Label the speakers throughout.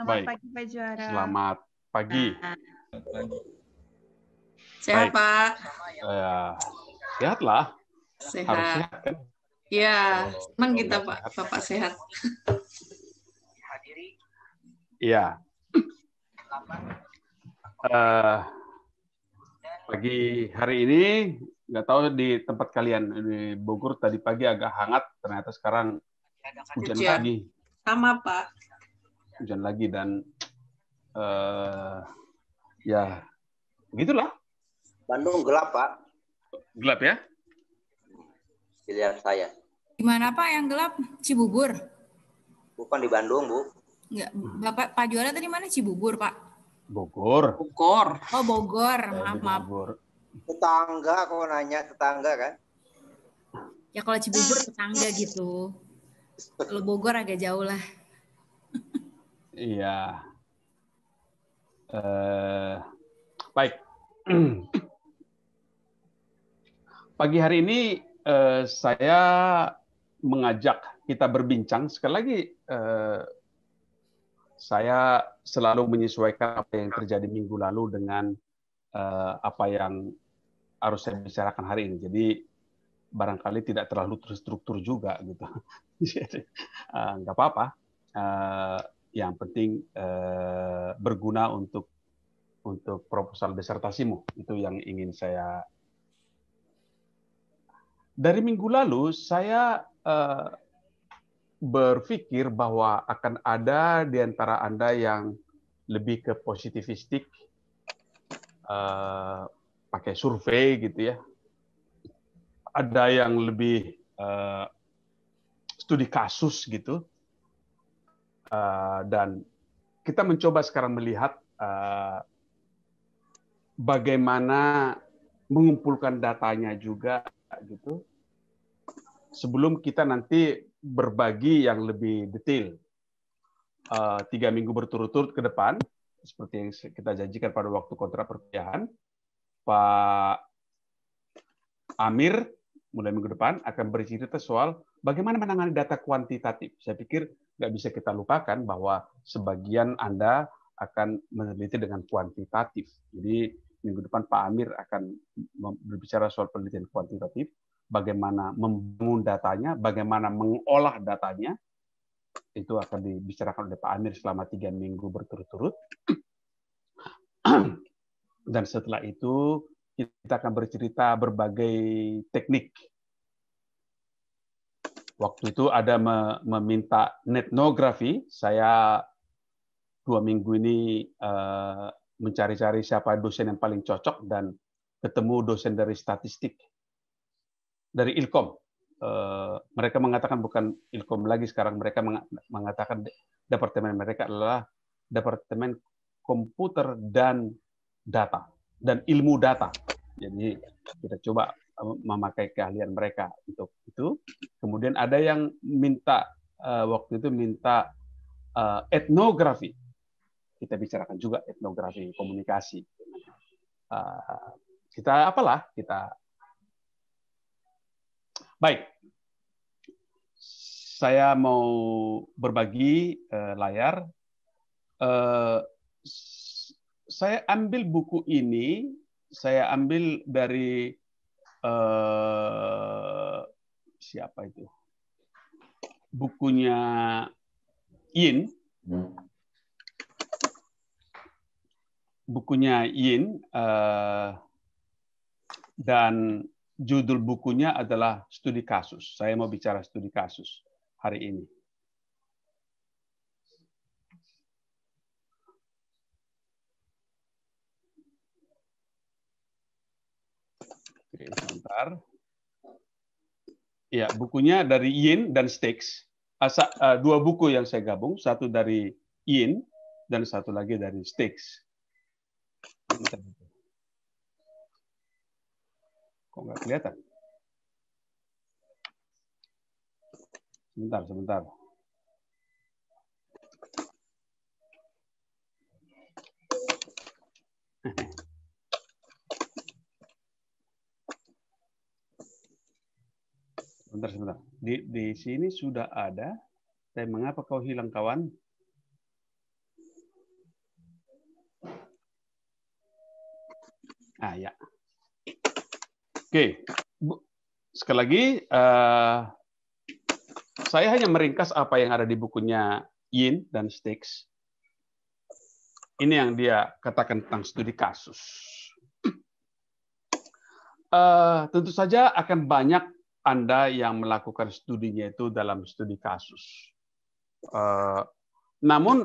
Speaker 1: Selamat
Speaker 2: Baik.
Speaker 1: pagi Pak Juara.
Speaker 2: Selamat pagi.
Speaker 3: Sehat,
Speaker 2: Baik.
Speaker 3: Pak.
Speaker 2: Sehatlah.
Speaker 3: Sehat.
Speaker 2: Harus sehat kan?
Speaker 3: Iya, senang
Speaker 2: Kalau
Speaker 3: kita,
Speaker 2: nggak
Speaker 3: Pak.
Speaker 2: sehat.
Speaker 3: Bapak sehat.
Speaker 2: Iya. Eh, Pagi hari ini, nggak tahu di tempat kalian, di Bogor tadi pagi agak hangat, ternyata sekarang hujan
Speaker 3: Hujan.
Speaker 2: lagi.
Speaker 3: Sama, Pak.
Speaker 2: Hujan lagi dan ya begitulah.
Speaker 4: Bandung gelap, Pak.
Speaker 2: Gelap ya?
Speaker 4: Pilihan saya.
Speaker 5: Gimana Pak yang gelap? Cibubur?
Speaker 4: Bukan di Bandung, Bu.
Speaker 5: Enggak, Bapak Pak Juara tadi mana? Cibubur, Pak?
Speaker 2: Bogor.
Speaker 3: Bogor.
Speaker 5: Oh, Bogor.
Speaker 2: Saya di
Speaker 5: Maaf.
Speaker 2: Bogor.
Speaker 4: Tetangga, kok nanya tetangga kan?
Speaker 5: Ya kalau Cibubur tetangga gitu. Kalau Bogor agak jauh lah.
Speaker 2: Iya. Baik. Pagi hari ini saya mengajak kita berbincang. Sekali lagi, saya selalu menyesuaikan apa yang terjadi minggu lalu dengan apa yang harus saya bicarakan hari ini. Jadi barangkali tidak terlalu terstruktur juga gitu. Nggak apa-apa. Yang penting berguna untuk proposal disertasimu. Itu yang ingin saya. Dari minggu lalu saya berpikir bahwa akan ada di antara Anda yang lebih ke positivistik, pakai survei gitu ya. Ada yang lebih studi kasus gitu. Dan kita mencoba sekarang melihat bagaimana mengumpulkan datanya juga gitu. Sebelum kita nanti berbagi yang lebih detail. 3 minggu berturut-turut ke depan, seperti yang kita janjikan pada waktu kontrak perkuliahan, Pak Amir mulai minggu depan akan bercerita soal bagaimana menangani data kuantitatif. Saya pikir nggak bisa kita lupakan bahwa sebagian Anda akan meneliti dengan kuantitatif. Jadi minggu depan Pak Amir akan berbicara soal penelitian kuantitatif, bagaimana membangun datanya, bagaimana mengolah datanya, itu akan dibicarakan oleh Pak Amir selama 3 minggu berturut-turut. Dan setelah itu kita akan bercerita berbagai teknik. Waktu itu ada meminta etnografi. Saya 2 minggu ini mencari-cari siapa dosen yang paling cocok dan ketemu dosen dari statistik dari Ilkom. Mereka mengatakan bukan Ilkom lagi sekarang, mereka mengatakan departemen mereka adalah departemen komputer dan data dan ilmu data. Jadi kita coba memakai keahlian mereka untuk itu. Kemudian ada yang minta waktu itu minta etnografi. Kita bicarakan juga etnografi komunikasi. Kita apalah kita. Baik. Saya mau berbagi layar. Saya ambil buku ini, saya ambil dari siapa itu? Bukunya Yin. Bukunya Yin dan judul bukunya adalah studi kasus. Saya mau bicara studi kasus hari ini. Oke, sebentar. Ya, bukunya dari Yin dan Stakes. 2 buku yang saya gabung, satu dari Yin dan satu lagi dari Stakes. Kok nggak kelihatan? Sebentar. Sebentar. Di sini sudah ada. Tapi mengapa kau hilang, kawan? Nah, ya. Oke, sekali lagi saya hanya meringkas apa yang ada di bukunya Yin dan Stix. Ini yang dia katakan tentang studi kasus. Tentu saja akan banyak Anda yang melakukan studinya itu dalam studi kasus. Namun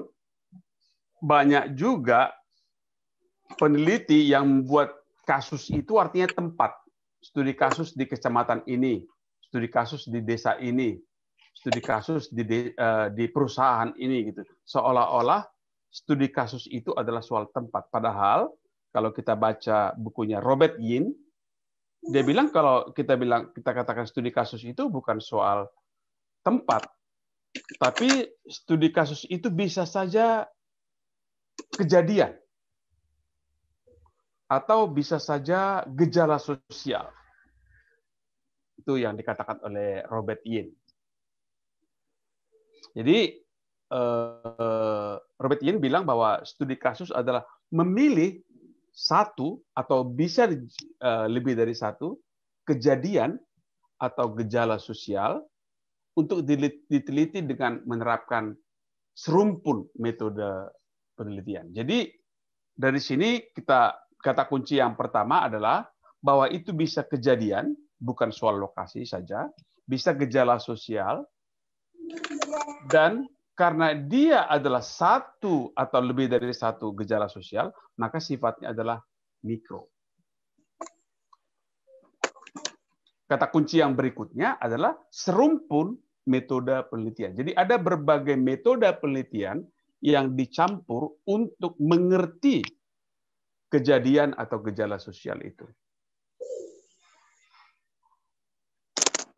Speaker 2: banyak juga peneliti yang membuat kasus itu artinya tempat. Studi kasus di kecamatan ini, studi kasus di desa ini, studi kasus di perusahaan ini gitu. Seolah-olah studi kasus itu adalah soal tempat. Padahal kalau kita baca bukunya Robert Yin, dia bilang kalau kita katakan studi kasus itu bukan soal tempat, tapi studi kasus itu bisa saja kejadian atau bisa saja gejala sosial. Itu yang dikatakan oleh Robert Yin. Jadi Robert Yin bilang bahwa studi kasus adalah memilih satu atau bisa lebih dari satu kejadian atau gejala sosial untuk diteliti dengan menerapkan serumpun metode penelitian. Jadi dari sini kata kunci yang pertama adalah bahwa itu bisa kejadian, bukan soal lokasi saja, bisa gejala sosial, dan karena dia adalah satu atau lebih dari satu gejala sosial, maka sifatnya adalah mikro. Kata kunci yang berikutnya adalah serumpun metode penelitian. Jadi ada berbagai metode penelitian yang dicampur untuk mengerti kejadian atau gejala sosial itu.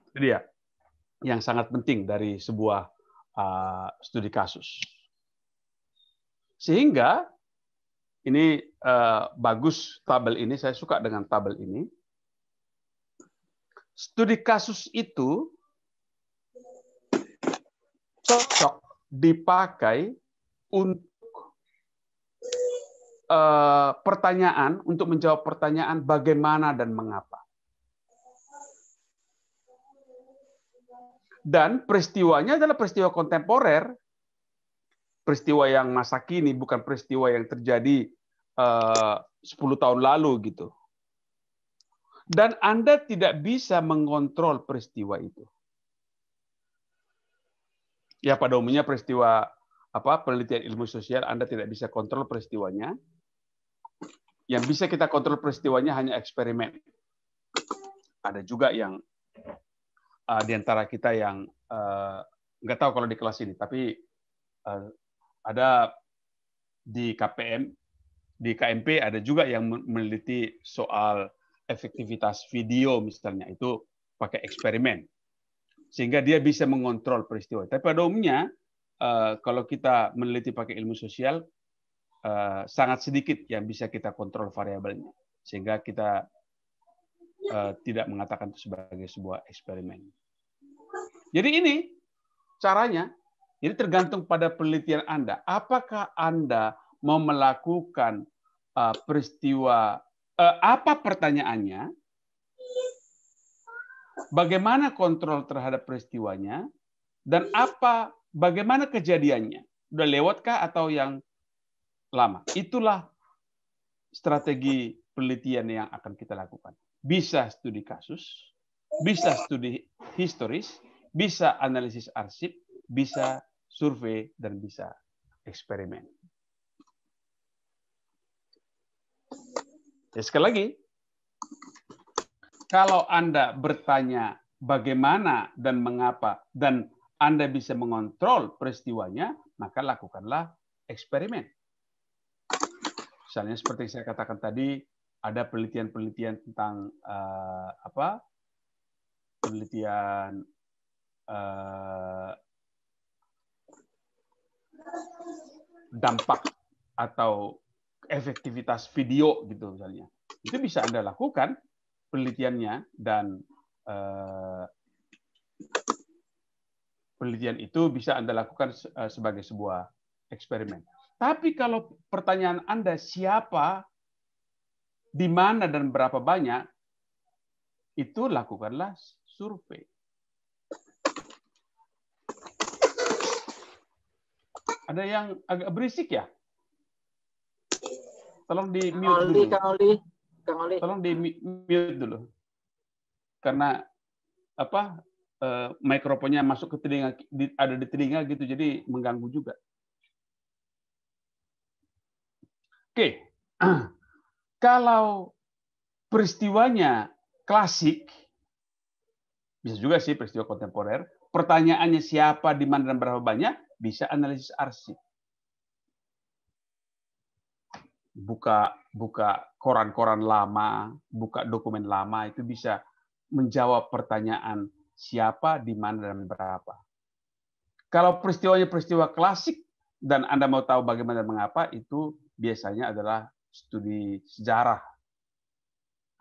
Speaker 2: Itu dia yang sangat penting dari sebuah studi kasus. Sehingga ini bagus tabel ini, saya suka dengan tabel ini. Studi kasus itu cocok dipakai untuk pertanyaan, untuk menjawab pertanyaan bagaimana dan mengapa. Dan peristiwanya adalah peristiwa kontemporer, peristiwa yang masa kini, bukan peristiwa yang terjadi 10 tahun lalu gitu. Dan Anda tidak bisa mengontrol peristiwa itu. Ya pada umumnya peristiwa penelitian ilmu sosial Anda tidak bisa kontrol peristiwanya. Yang bisa kita kontrol peristiwanya hanya eksperimen. Ada juga yang di antara kita yang nggak tahu kalau di kelas ini, tapi ada di KPM, di KMP ada juga yang meneliti soal efektivitas video misalnya, itu pakai eksperimen. Sehingga dia bisa mengontrol peristiwa. Tapi pada umumnya, kalau kita meneliti pakai ilmu sosial, sangat sedikit yang bisa kita kontrol variabelnya. Sehingga kita tidak mengatakan itu sebagai sebuah eksperimen. Jadi ini caranya. Jadi tergantung pada penelitian Anda. Apakah Anda mau melakukan peristiwa, apa pertanyaannya, bagaimana kontrol terhadap peristiwanya, dan bagaimana kejadiannya. Udah lewatkah atau yang lama? Itulah strategi penelitian yang akan kita lakukan. Bisa studi kasus, bisa studi historis, bisa analisis arsip, bisa survei, dan bisa eksperimen. Ya, sekali lagi, kalau Anda bertanya bagaimana dan mengapa, dan Anda bisa mengontrol peristiwanya, maka lakukanlah eksperimen. Misalnya seperti saya katakan tadi, ada penelitian-penelitian tentang penelitian dampak atau efektivitas video gitu misalnya. Itu bisa Anda lakukan penelitiannya, dan penelitian itu bisa Anda lakukan sebagai sebuah eksperimen. Tapi kalau pertanyaan Anda siapa di mana dan berapa banyak, itu lakukanlah survei. Ada yang agak berisik ya? Tolong di mute dulu.
Speaker 1: Kang Oli.
Speaker 2: Tolong di mute dulu. Karena apa? Mikrofonnya masuk ke telinga, ada di telinga gitu, jadi mengganggu juga. Oke. Kalau peristiwanya klasik, bisa juga sih peristiwa kontemporer, pertanyaannya siapa, di mana, dan berapa banyak, bisa analisis arsip. Buka koran-koran lama, buka dokumen lama, itu bisa menjawab pertanyaan siapa, di mana, dan berapa. Kalau peristiwanya peristiwa klasik, dan Anda mau tahu bagaimana dan mengapa, itu biasanya adalah studi sejarah.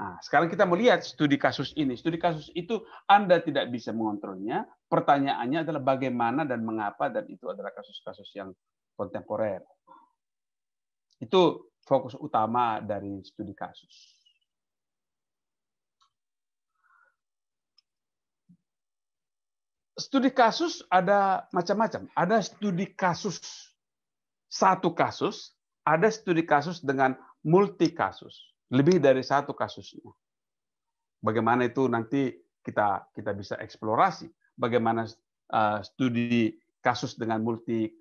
Speaker 2: Nah, sekarang kita melihat studi kasus ini. Studi kasus itu Anda tidak bisa mengontrolnya. Pertanyaannya adalah bagaimana dan mengapa, dan itu adalah kasus-kasus yang kontemporer. Itu fokus utama dari studi kasus. Studi kasus ada macam-macam. Ada studi kasus satu kasus, ada studi kasus dengan multi kasus. Lebih dari satu kasusnya. Bagaimana itu nanti kita bisa eksplorasi. Bagaimana studi kasus dengan multi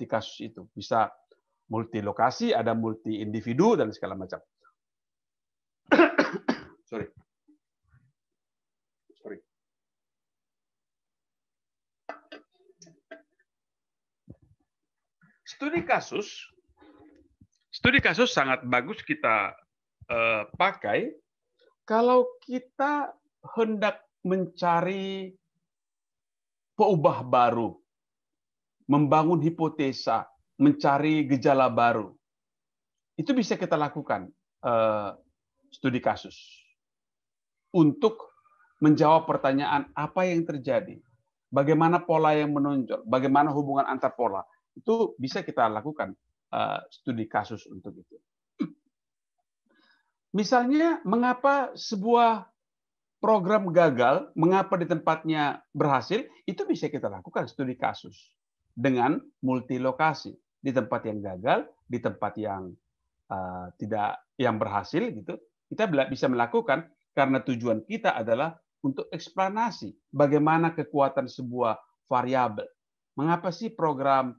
Speaker 2: kasus itu. Bisa multi lokasi, ada multi individu, dan segala macam. Sorry. Studi kasus sangat bagus kita pakai kalau kita hendak mencari peubah baru, membangun hipotesa, mencari gejala baru. Itu bisa kita lakukan studi kasus untuk menjawab pertanyaan apa yang terjadi, bagaimana pola yang menonjol, bagaimana hubungan antar pola. Itu bisa kita lakukan studi kasus untuk itu. Misalnya, mengapa sebuah program gagal, mengapa di tempatnya berhasil, itu bisa kita lakukan studi kasus dengan multi lokasi. Di tempat yang gagal, di tempat yang tidak yang berhasil, gitu, kita bisa melakukan karena tujuan kita adalah untuk eksplanasi bagaimana kekuatan sebuah variabel. Mengapa sih program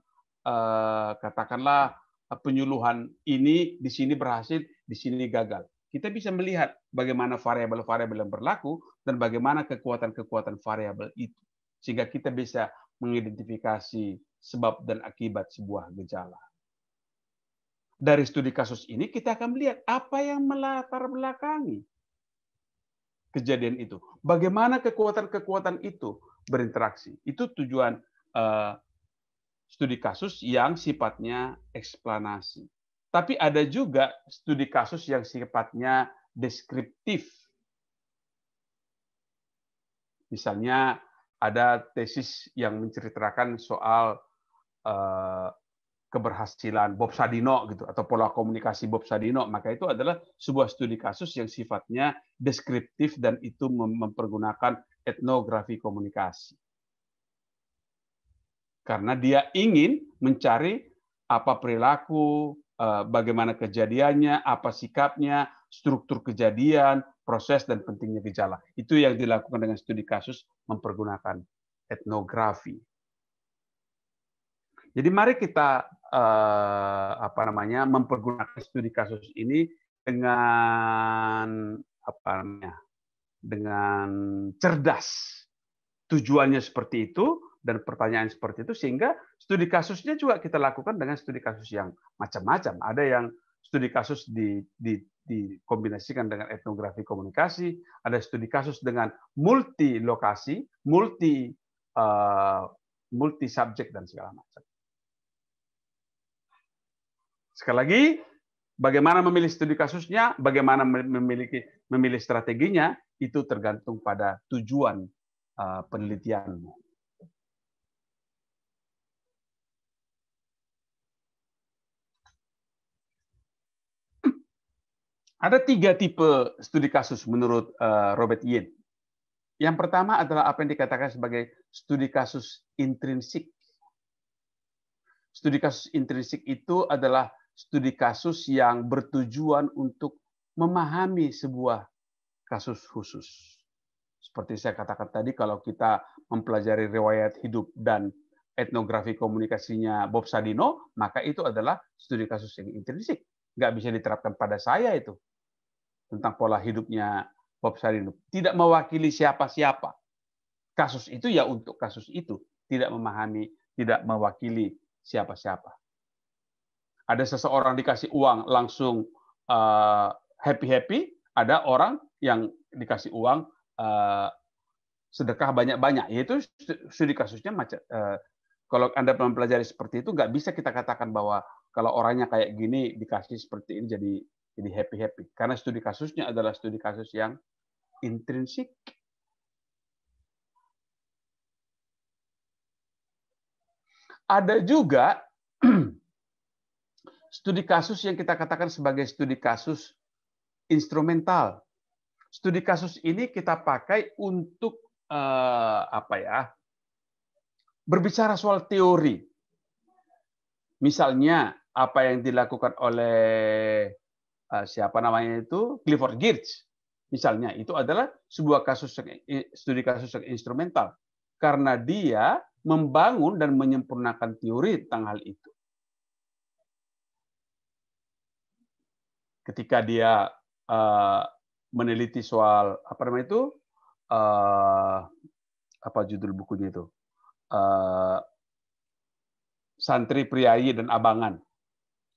Speaker 2: katakanlah penyuluhan ini di sini berhasil, di sini gagal. Kita bisa melihat bagaimana variabel-variabel yang berlaku dan bagaimana kekuatan-kekuatan variabel itu. Sehingga kita bisa mengidentifikasi sebab dan akibat sebuah gejala. Dari studi kasus ini kita akan melihat apa yang melatar belakangi kejadian itu. Bagaimana kekuatan-kekuatan itu berinteraksi. Itu tujuan studi kasus yang sifatnya eksplanasi. Tapi ada juga studi kasus yang sifatnya deskriptif. Misalnya ada tesis yang menceritakan soal keberhasilan Bob Sadino gitu, atau pola komunikasi Bob Sadino, maka itu adalah sebuah studi kasus yang sifatnya deskriptif dan itu mempergunakan etnografi komunikasi. Karena dia ingin mencari apa perilaku, bagaimana kejadiannya, apa sikapnya, struktur kejadian, proses, dan pentingnya gejala. Itu yang dilakukan dengan studi kasus mempergunakan etnografi. Jadi mari kita mempergunakan studi kasus ini dengan dengan cerdas. Tujuannya seperti itu dan pertanyaan seperti itu, sehingga studi kasusnya juga kita lakukan dengan studi kasus yang macam-macam. Ada yang studi kasus dikombinasikan dengan etnografi komunikasi, ada studi kasus dengan multi lokasi, multi subjek, dan segala macam. Sekali lagi, bagaimana memilih studi kasusnya, bagaimana memilih strateginya, itu tergantung pada tujuan penelitianmu. Ada 3 tipe studi kasus menurut Robert Yin. Yang pertama adalah apa yang dikatakan sebagai studi kasus intrinsik. Studi kasus intrinsik itu adalah studi kasus yang bertujuan untuk memahami sebuah kasus khusus. Seperti saya katakan tadi, kalau kita mempelajari riwayat hidup dan etnografi komunikasinya Bob Sadino, maka itu adalah studi kasus yang intrinsik. Nggak bisa diterapkan pada saya itu. Tentang pola hidupnya Bob Sadino. Tidak mewakili siapa-siapa. Kasus itu ya untuk kasus itu. Tidak memahami, tidak mewakili siapa-siapa. Ada seseorang dikasih uang langsung happy-happy, ada orang yang dikasih uang sedekah banyak-banyak. Yaitu studi kasusnya macam. Kalau Anda mempelajari seperti itu, nggak bisa kita katakan bahwa kalau orangnya kayak gini dikasih seperti ini jadi happy-happy. Karena studi kasusnya adalah studi kasus yang intrinsik. Ada juga studi kasus yang kita katakan sebagai studi kasus instrumental. Studi kasus ini kita pakai untuk berbicara soal teori. Misalnya apa yang dilakukan oleh siapa namanya itu Clifford Geertz, misalnya itu adalah sebuah studi kasus yang instrumental karena dia membangun dan menyempurnakan teori tentang hal itu. Ketika dia meneliti soal apa namanya itu apa judul bukunya itu Santri, Priayi, dan Abangan.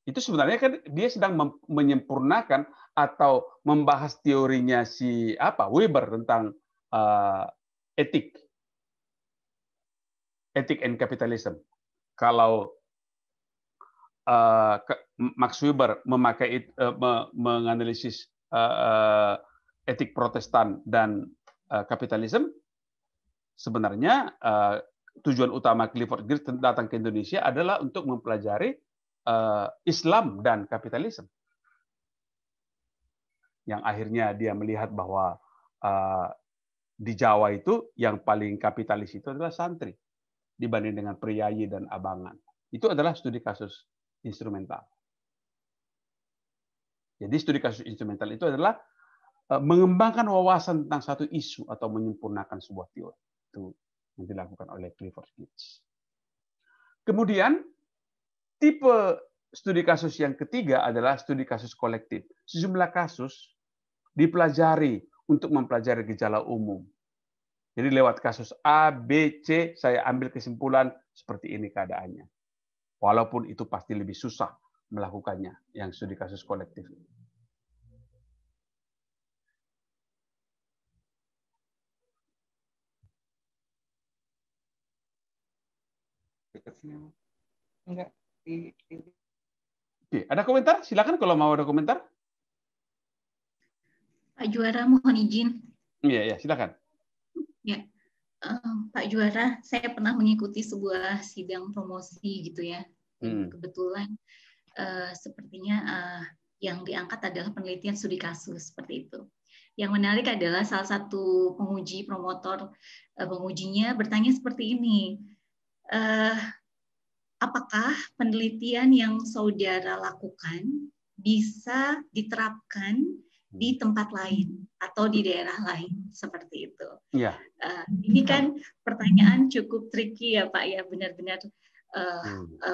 Speaker 2: Itu sebenarnya kan dia sedang menyempurnakan atau membahas teorinya si Weber tentang etik and capitalism. Kalau Max Weber menganalisis etik Protestan dan kapitalisme, sebenarnya tujuan utama Clifford Geertz datang ke Indonesia adalah untuk mempelajari Islam dan kapitalisme. Yang akhirnya dia melihat bahwa di Jawa itu yang paling kapitalis itu adalah santri dibanding dengan priayi dan abangan. Itu adalah studi kasus instrumental. Jadi studi kasus instrumental itu adalah mengembangkan wawasan tentang satu isu atau menyempurnakan sebuah teori. Itu yang dilakukan oleh Clifford Geertz. Kemudian tipe studi kasus yang ketiga adalah studi kasus kolektif. Sejumlah kasus dipelajari untuk mempelajari gejala umum. Jadi lewat kasus A, B, C, saya ambil kesimpulan seperti ini keadaannya. Walaupun itu pasti lebih susah melakukannya, yang studi kasus kolektif.
Speaker 1: Enggak.
Speaker 2: Oke, ada komentar? Silakan kalau mau ada komentar.
Speaker 5: Pak Juara, mohon izin.
Speaker 2: Iya, silakan.
Speaker 5: Ya, Pak Juara, saya pernah mengikuti sebuah sidang promosi gitu ya. Kebetulan sepertinya yang diangkat adalah penelitian studi kasus seperti itu. Yang menarik adalah salah satu penguji promotor pengujinya bertanya seperti ini. Apakah penelitian yang saudara lakukan bisa diterapkan di tempat lain atau di daerah lain seperti itu?
Speaker 2: Ya.
Speaker 5: Ini kan pertanyaan cukup tricky ya Pak ya,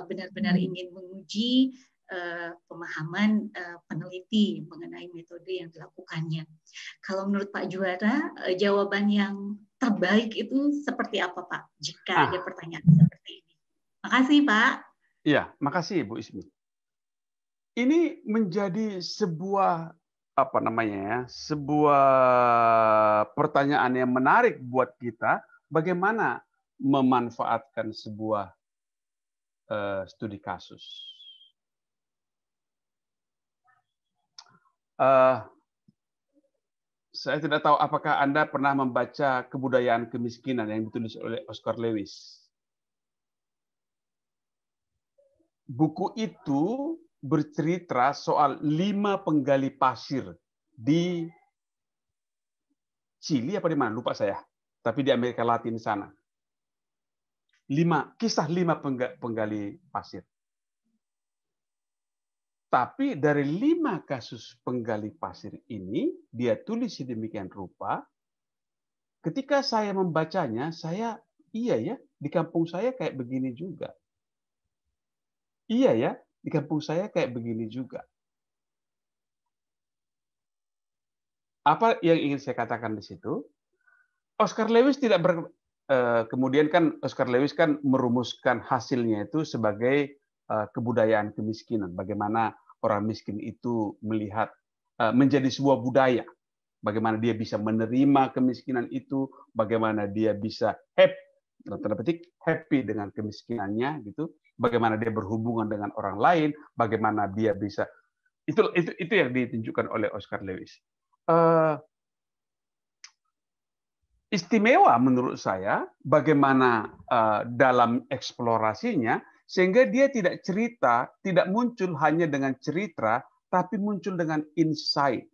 Speaker 5: benar-benar ingin menguji pemahaman peneliti mengenai metode yang dilakukannya. Kalau menurut Pak Juara, jawaban yang terbaik itu seperti apa Pak jika ada pertanyaan seperti ini? Makasih Pak.
Speaker 2: Iya, makasih Bu Ismi. Ini menjadi sebuah sebuah pertanyaan yang menarik buat kita, bagaimana memanfaatkan sebuah studi kasus. Saya tidak tahu apakah Anda pernah membaca Kebudayaan Kemiskinan yang ditulis oleh Oscar Lewis. Buku itu bercerita soal 5 penggali pasir di Chili apa di mana lupa saya, tapi di Amerika Latin sana. Kisah 5 penggali pasir. Tapi dari 5 kasus penggali pasir ini, dia tulis sedemikian rupa, ketika saya membacanya, iya ya, di kampung saya kayak begini juga. Iya ya, di kampung saya kayak begini juga. Apa yang ingin saya katakan di situ? Oscar Lewis tidak kemudian kan Oscar Lewis kan merumuskan hasilnya itu sebagai kebudayaan kemiskinan. Bagaimana orang miskin itu melihat menjadi sebuah budaya. Bagaimana dia bisa menerima kemiskinan itu, bagaimana dia bisa happy dengan kemiskinannya gitu, bagaimana dia berhubungan dengan orang lain, bagaimana dia bisa itu yang ditunjukkan oleh Oscar Lewis. Istimewa menurut saya bagaimana dalam eksplorasinya sehingga dia tidak muncul hanya dengan cerita tapi muncul dengan insight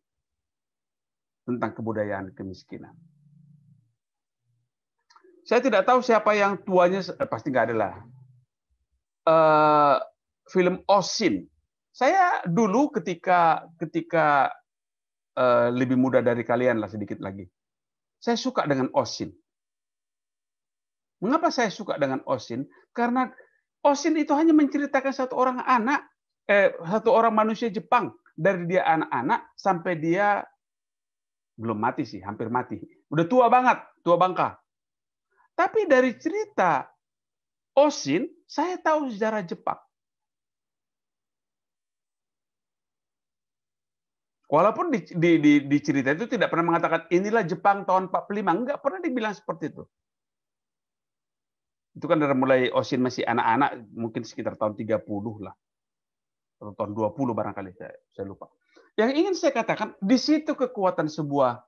Speaker 2: tentang kebudayaan kemiskinan. Saya tidak tahu siapa yang tuanya, pasti nggak ada lah. Film Osin. Saya dulu ketika lebih muda dari kalian lah sedikit lagi. Saya suka dengan Osin. Mengapa saya suka dengan Osin? Karena Osin itu hanya menceritakan satu orang manusia Jepang dari dia anak-anak sampai dia belum mati sih, hampir mati. Udah tua banget, tua bangka. Tapi dari cerita Osin, saya tahu sejarah Jepang. Walaupun di cerita itu tidak pernah mengatakan inilah Jepang tahun 45, enggak pernah dibilang seperti itu. Itu kan dari mulai Osin masih anak-anak, mungkin sekitar tahun 30 lah. Atau tahun 20 barangkali, saya lupa. Yang ingin saya katakan, di situ kekuatan sebuah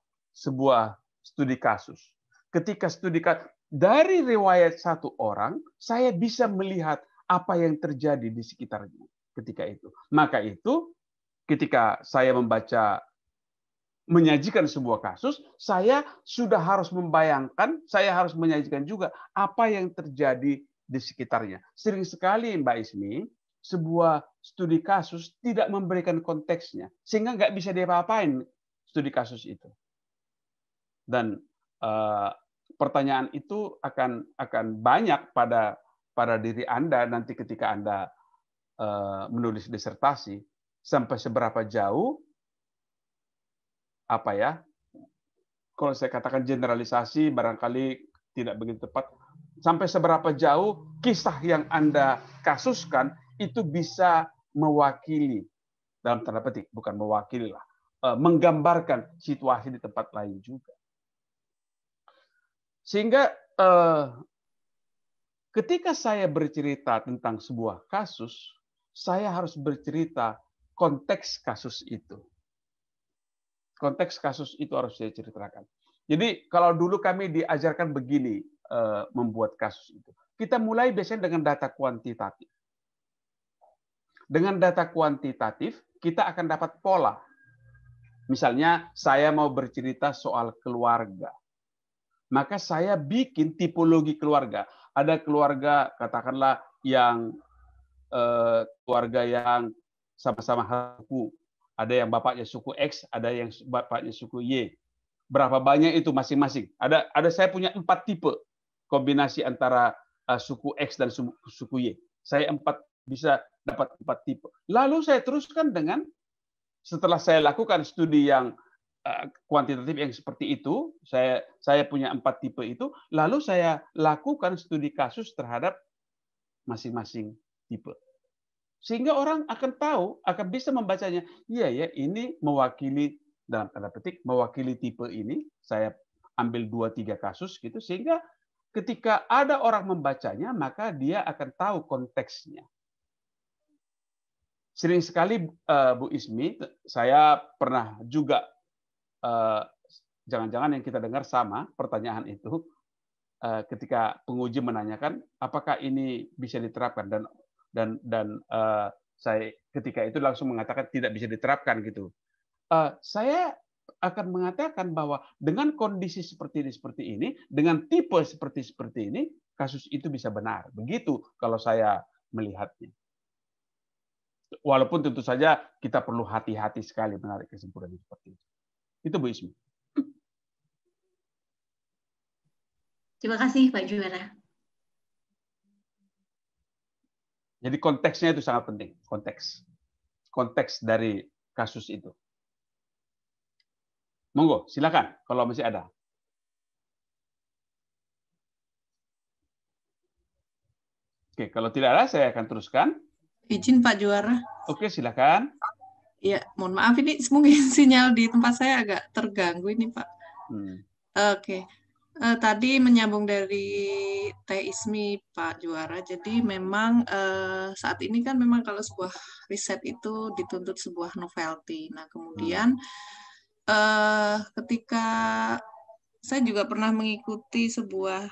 Speaker 2: studi kasus. Ketika studi kasus, dari riwayat satu orang, saya bisa melihat apa yang terjadi di sekitarnya ketika itu. Maka itu, ketika saya menyajikan sebuah kasus, saya sudah harus membayangkan, saya harus menyajikan juga apa yang terjadi di sekitarnya. Sering sekali Mbak Ismi, sebuah studi kasus tidak memberikan konteksnya, sehingga nggak bisa diapa-apain studi kasus itu. Dan pertanyaan itu akan banyak pada diri Anda nanti ketika Anda menulis disertasi, sampai seberapa jauh kalau saya katakan generalisasi barangkali tidak begitu tepat, sampai seberapa jauh kisah yang Anda kasuskan itu bisa mewakili, dalam tanda petik, bukan mewakili lah, menggambarkan situasi di tempat lain juga. Sehingga ketika saya bercerita tentang sebuah kasus, saya harus bercerita konteks kasus itu. Konteks kasus itu harus saya ceritakan. Jadi kalau dulu kami diajarkan begini membuat kasus itu. Kita mulai biasanya dengan data kuantitatif. Dengan data kuantitatif, kita akan dapat pola. Misalnya, saya mau bercerita soal keluarga. Maka saya bikin tipologi keluarga. Ada keluarga, katakanlah, yang keluarga yang sama-sama suku. Ada yang bapaknya suku X, ada yang bapaknya suku Y. Berapa banyak itu masing-masing? Ada saya punya 4 tipe kombinasi antara suku X dan suku Y. Saya bisa dapat 4 tipe. Lalu saya teruskan dengan, setelah saya lakukan studi yang kuantitatif yang seperti itu, saya punya 4 tipe itu, lalu saya lakukan studi kasus terhadap masing-masing tipe. Sehingga orang akan tahu, akan bisa membacanya, iya ya, ini mewakili, dalam tanda petik, mewakili tipe ini, saya ambil 2-3 kasus gitu, sehingga ketika ada orang membacanya, maka dia akan tahu konteksnya. Sering sekali, Bu Ismi, saya pernah juga, jangan-jangan yang kita dengar sama pertanyaan itu, ketika penguji menanyakan, apakah ini bisa diterapkan, dan saya ketika itu langsung mengatakan tidak bisa diterapkan gitu. Saya akan mengatakan bahwa dengan kondisi seperti ini, dengan tipe seperti ini, kasus itu bisa benar. Begitu kalau saya melihatnya. Walaupun tentu saja kita perlu hati-hati sekali menarik kesimpulan seperti itu. Itu Bu Ismi.
Speaker 5: Terima kasih Pak Juara.
Speaker 2: Jadi konteksnya itu sangat penting. Konteks dari kasus itu. Monggo, silakan kalau masih ada. Oke, kalau tidak ada saya akan teruskan.
Speaker 3: Izin Pak Juara.
Speaker 2: Oke, silakan.
Speaker 3: Ya, mohon maaf ini mungkin sinyal di tempat saya agak terganggu ini Pak. Oke. Tadi menyambung dari Teh Ismi Pak Juara. Jadi memang saat ini kan memang kalau sebuah riset itu dituntut sebuah novelty. Nah, kemudian ketika saya juga pernah mengikuti sebuah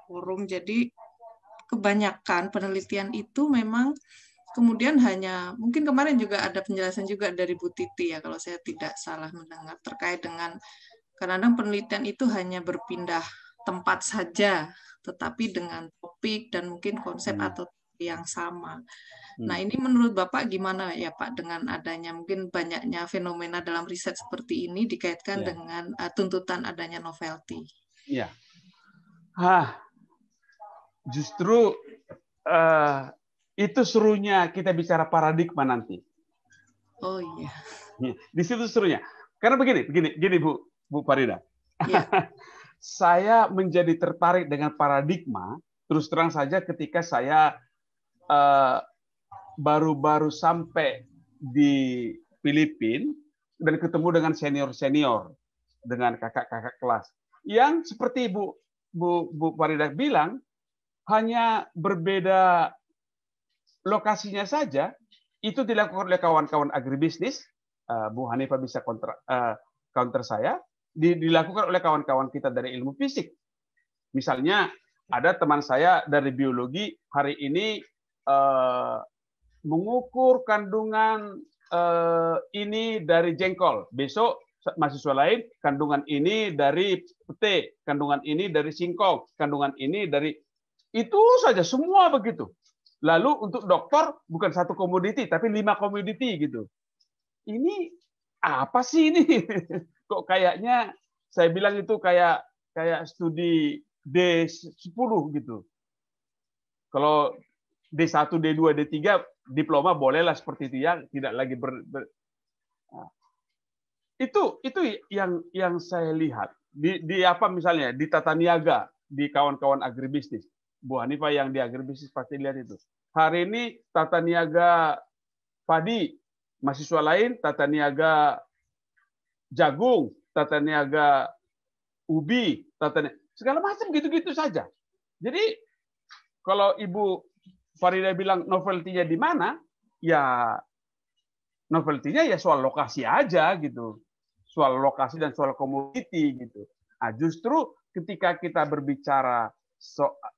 Speaker 3: forum, jadi kebanyakan penelitian itu memang kemudian hanya, mungkin kemarin juga ada penjelasan juga dari Bu Titi ya, kalau saya tidak salah mendengar, terkait dengan kadang-kadang penelitian itu hanya berpindah tempat saja, tetapi dengan topik dan mungkin konsep atau yang sama. Nah, ini menurut Bapak gimana ya Pak dengan adanya mungkin banyaknya fenomena dalam riset seperti ini dikaitkan dengan tuntutan adanya novelty?
Speaker 2: Iya. Justru itu serunya kita bicara paradigma nanti.
Speaker 3: Oh iya.
Speaker 2: Di situ serunya. Karena begini Bu Farida.
Speaker 3: Ya.
Speaker 2: Saya menjadi tertarik dengan paradigma terus terang saja ketika saya baru-baru sampai di Filipina dan ketemu dengan senior-senior, dengan kakak-kakak kelas, yang seperti Bu Farida bilang, hanya berbeda lokasinya saja, itu dilakukan oleh kawan-kawan agribisnis, Bu Hanifah bisa counter saya, dilakukan oleh kawan-kawan kita dari ilmu fisik. Misalnya, ada teman saya dari biologi, hari ini mengukur kandungan ini dari jengkol. Besok mahasiswa lain kandungan ini dari pete, kandungan ini dari singkong, kandungan ini dari itu saja semua begitu. Lalu untuk dokter bukan satu komoditi tapi 5 komoditi gitu. Ini apa sih ini? Kok kayaknya saya bilang itu kayak studi D10 gitu. Kalau D1, D2, D3 diploma bolehlah seperti itu ya, tidak lagi itu yang saya lihat di apa misalnya di tata niaga, di kawan-kawan agribisnis. Bu Hanifah yang di agribisnis pasti lihat itu. Hari ini tata niaga padi, mahasiswa lain tata niaga jagung, tata niaga ubi, segala macam gitu-gitu saja. Jadi kalau Ibu Farida bilang novelty-nya di mana, ya novelty-nya ya soal lokasi aja gitu. Soal lokasi dan soal komoditi gitu. Nah, justru ketika kita berbicara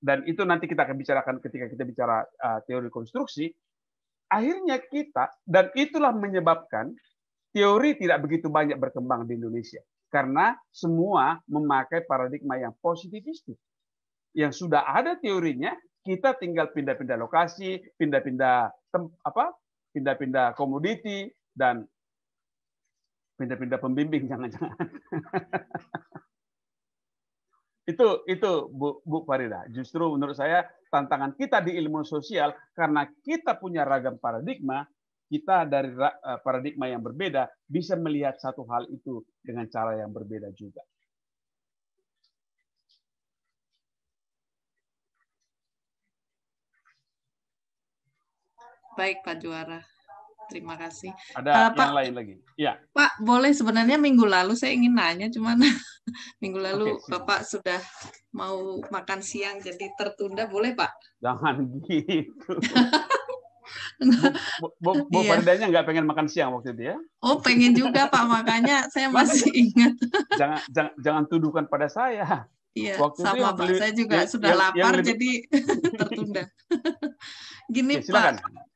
Speaker 2: dan itu nanti kita akan bicarakan ketika kita bicara teori konstruksi, akhirnya kita, dan itulah menyebabkan teori tidak begitu banyak berkembang di Indonesia. Karena semua memakai paradigma yang positivistik. Yang sudah ada teorinya, kita tinggal pindah-pindah lokasi, pindah-pindah komoditi, dan pindah-pindah pembimbing, jangan-jangan. Itu Bu Farida. Justru menurut saya tantangan kita di ilmu sosial karena kita punya ragam paradigma, kita dari paradigma yang berbeda bisa melihat satu hal itu dengan cara yang berbeda juga.
Speaker 3: Baik Pak Juara. Terima kasih.
Speaker 2: Ada
Speaker 3: Pak,
Speaker 2: yang lain lagi? Ya.
Speaker 3: Pak, boleh sebenarnya minggu lalu saya ingin nanya, cuman minggu lalu Bapak sudah mau makan siang jadi tertunda, boleh Pak?
Speaker 2: Jangan gitu. Bu Faridanya nggak pengen makan siang waktu itu ya?
Speaker 3: Oh, pengen juga Pak, makanya saya masih ingat.
Speaker 2: Jangan tuduhkan pada saya.
Speaker 3: Iya, waktu sama Pak. Saya juga sudah lapar jadi tertunda. Gini
Speaker 2: Oke, silakan.
Speaker 3: Pak.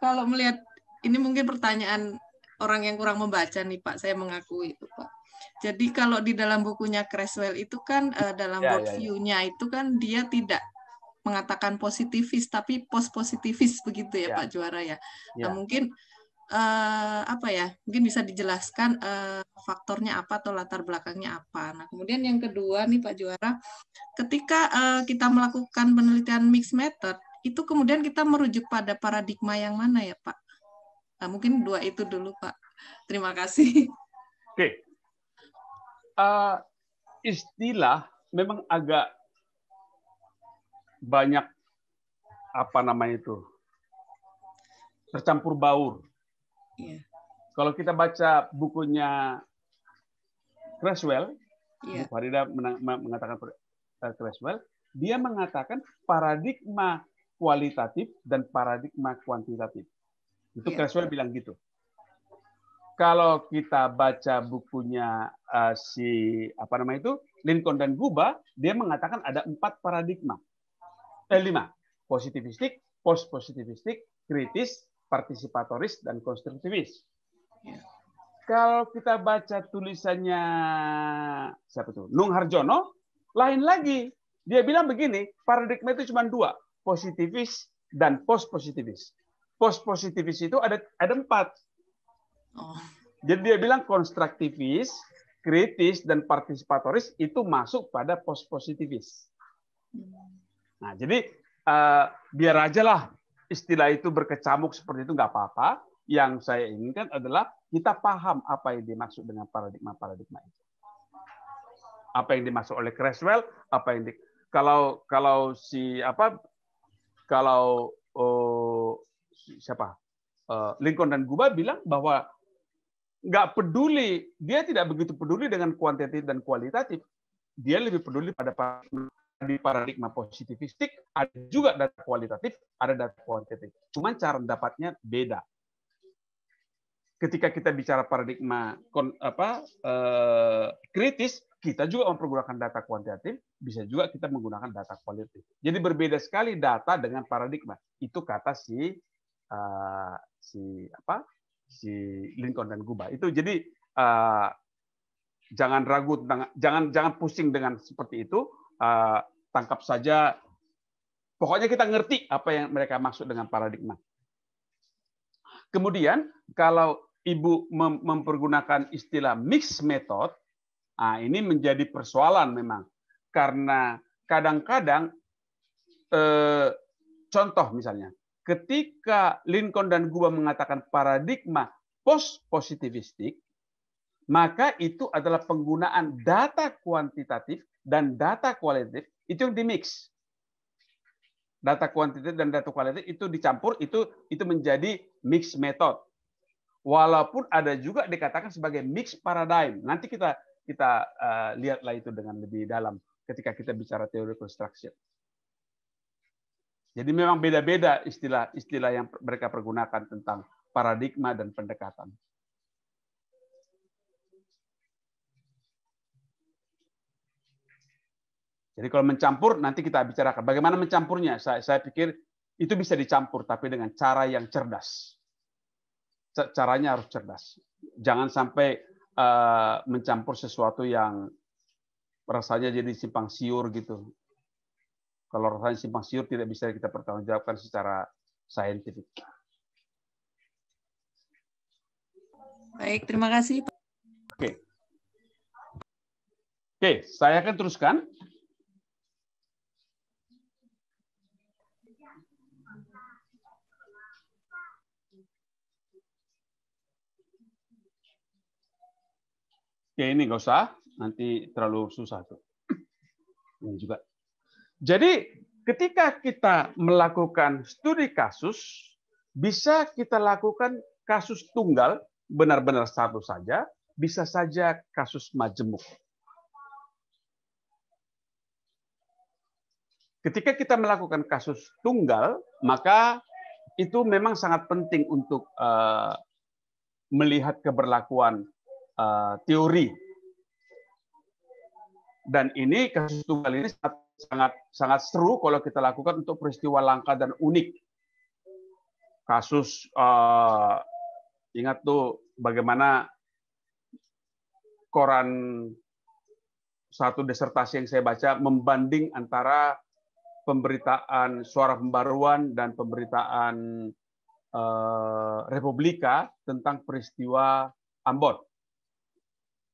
Speaker 3: Kalau melihat ini mungkin pertanyaan orang yang kurang membaca nih Pak, saya mengakui itu Pak. Jadi kalau di dalam bukunya Creswell itu kan dalam worldview-nya itu kan dia tidak mengatakan positivis tapi post-positivis begitu ya Pak Juara ya. Nah mungkin apa ya? Mungkin bisa dijelaskan faktornya apa atau latar belakangnya apa. Nah kemudian yang kedua nih Pak Juara, ketika kita melakukan penelitian mixed method itu kemudian kita merujuk pada paradigma yang mana ya Pak? Nah, mungkin dua itu dulu Pak. Terima kasih.
Speaker 2: Oke. Istilah memang agak banyak apa namanya itu tercampur baur.
Speaker 3: Yeah.
Speaker 2: Kalau kita baca bukunya Creswell, Bu Farida mengatakan Creswell, dia mengatakan paradigma kualitatif dan paradigma kuantitatif. Itu Creswell bilang gitu. Kalau kita baca bukunya Lincoln dan Guba, dia mengatakan ada 4 paradigma. 5. Positivistik, post-positivistik, kritis, partisipatoris, dan konstruktivis. Kalau kita baca tulisannya siapa tuh? Nung Harjono, lain lagi. Dia bilang begini, paradigma itu cuma 2, positivis dan post-positivis. Post-positivis itu ada 4. Jadi dia bilang konstruktivis, kritis, dan partisipatoris itu masuk pada post-positivis. Nah, jadi biar aja lah istilah itu berkecamuk seperti itu, nggak apa-apa. Yang saya inginkan adalah kita paham apa yang dimaksud dengan paradigma-paradigma itu. Apa yang dimaksud oleh Creswell, Lincoln dan Guba bilang bahwa nggak peduli, dia tidak begitu peduli dengan kuantitatif dan kualitatif. Dia lebih peduli pada paradigma positivistik, ada juga data kualitatif, ada data kuantitatif. Cuman cara mendapatnya beda. Ketika kita bicara paradigma kritis, kita juga mempergunakan data kuantitatif, bisa juga kita menggunakan data kualitatif. Jadi berbeda sekali data dengan paradigma. Itu kata si Lincoln dan Guba. Itu jadi jangan ragu tentang, jangan pusing dengan seperti itu. Tangkap saja. Pokoknya kita ngerti apa yang mereka maksud dengan paradigma. Kemudian kalau Ibu mempergunakan istilah mixed method, ini menjadi persoalan memang. Karena kadang-kadang, contoh misalnya, ketika Lincoln dan Guba mengatakan paradigma post-positivistik, maka itu adalah penggunaan data kuantitatif dan data kualitatif, itu yang dimix. Data kuantitatif dan data kualitatif itu dicampur, itu menjadi mixed method. Walaupun ada juga dikatakan sebagai mixed paradigm. Nanti kita lihatlah itu dengan lebih dalam ketika kita bicara teori construction. Jadi memang beda-beda istilah yang mereka pergunakan tentang paradigma dan pendekatan. Jadi kalau mencampur, nanti kita bicarakan. Bagaimana mencampurnya? Saya pikir itu bisa dicampur, tapi dengan cara yang cerdas. Caranya harus cerdas. Jangan sampai mencampur sesuatu yang rasanya jadi simpang siur gitu. Kalau rasanya simpang siur tidak bisa kita pertanggungjawabkan secara saintifik.
Speaker 3: Baik, terima kasih.
Speaker 2: Oke, saya akan teruskan. Oke, ini nggak usah, nanti terlalu susah tuh. Ini juga. Jadi ketika kita melakukan studi kasus, bisa kita lakukan kasus tunggal, benar-benar satu saja, bisa saja kasus majemuk. Ketika kita melakukan kasus tunggal, maka itu memang sangat penting untuk melihat keberlakuan teori. Dan ini kasus tunggal ini sangat seru kalau kita lakukan untuk peristiwa langka dan unik. kasus ingat tuh bagaimana koran satu disertasi yang saya baca membanding antara pemberitaan Suara Pembaruan dan pemberitaan Republika tentang peristiwa Ambon.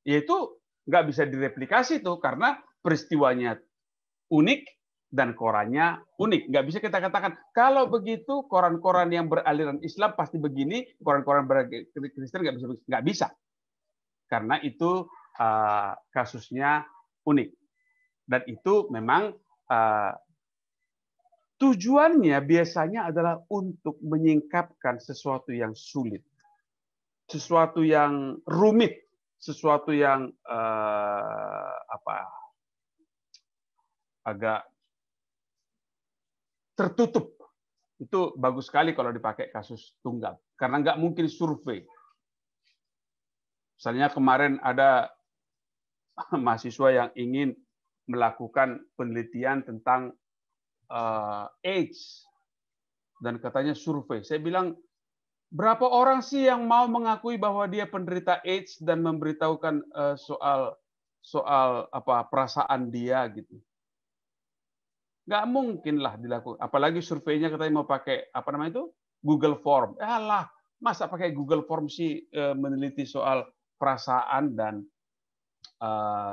Speaker 2: Yaitu nggak bisa direplikasi tuh karena peristiwanya unik dan korannya unik. Nggak bisa kita katakan kalau begitu koran-koran yang beraliran Islam pasti begini, koran-koran Kristen nggak bisa. Karena itu kasusnya unik. Dan itu memang tujuannya biasanya adalah untuk menyingkapkan sesuatu yang sulit, sesuatu yang rumit, sesuatu yang agak tertutup. Itu bagus sekali kalau dipakai kasus tunggal, karena nggak mungkin survei. Misalnya kemarin ada mahasiswa yang ingin melakukan penelitian tentang AIDS dan katanya survei. Saya bilang, berapa orang sih yang mau mengakui bahwa dia penderita AIDS dan memberitahukan soal perasaan dia gitu? Nggak mungkin lah dilakukan. Apalagi surveinya katanya mau pakai Google Form. Alah, masa pakai Google Form sih meneliti soal perasaan dan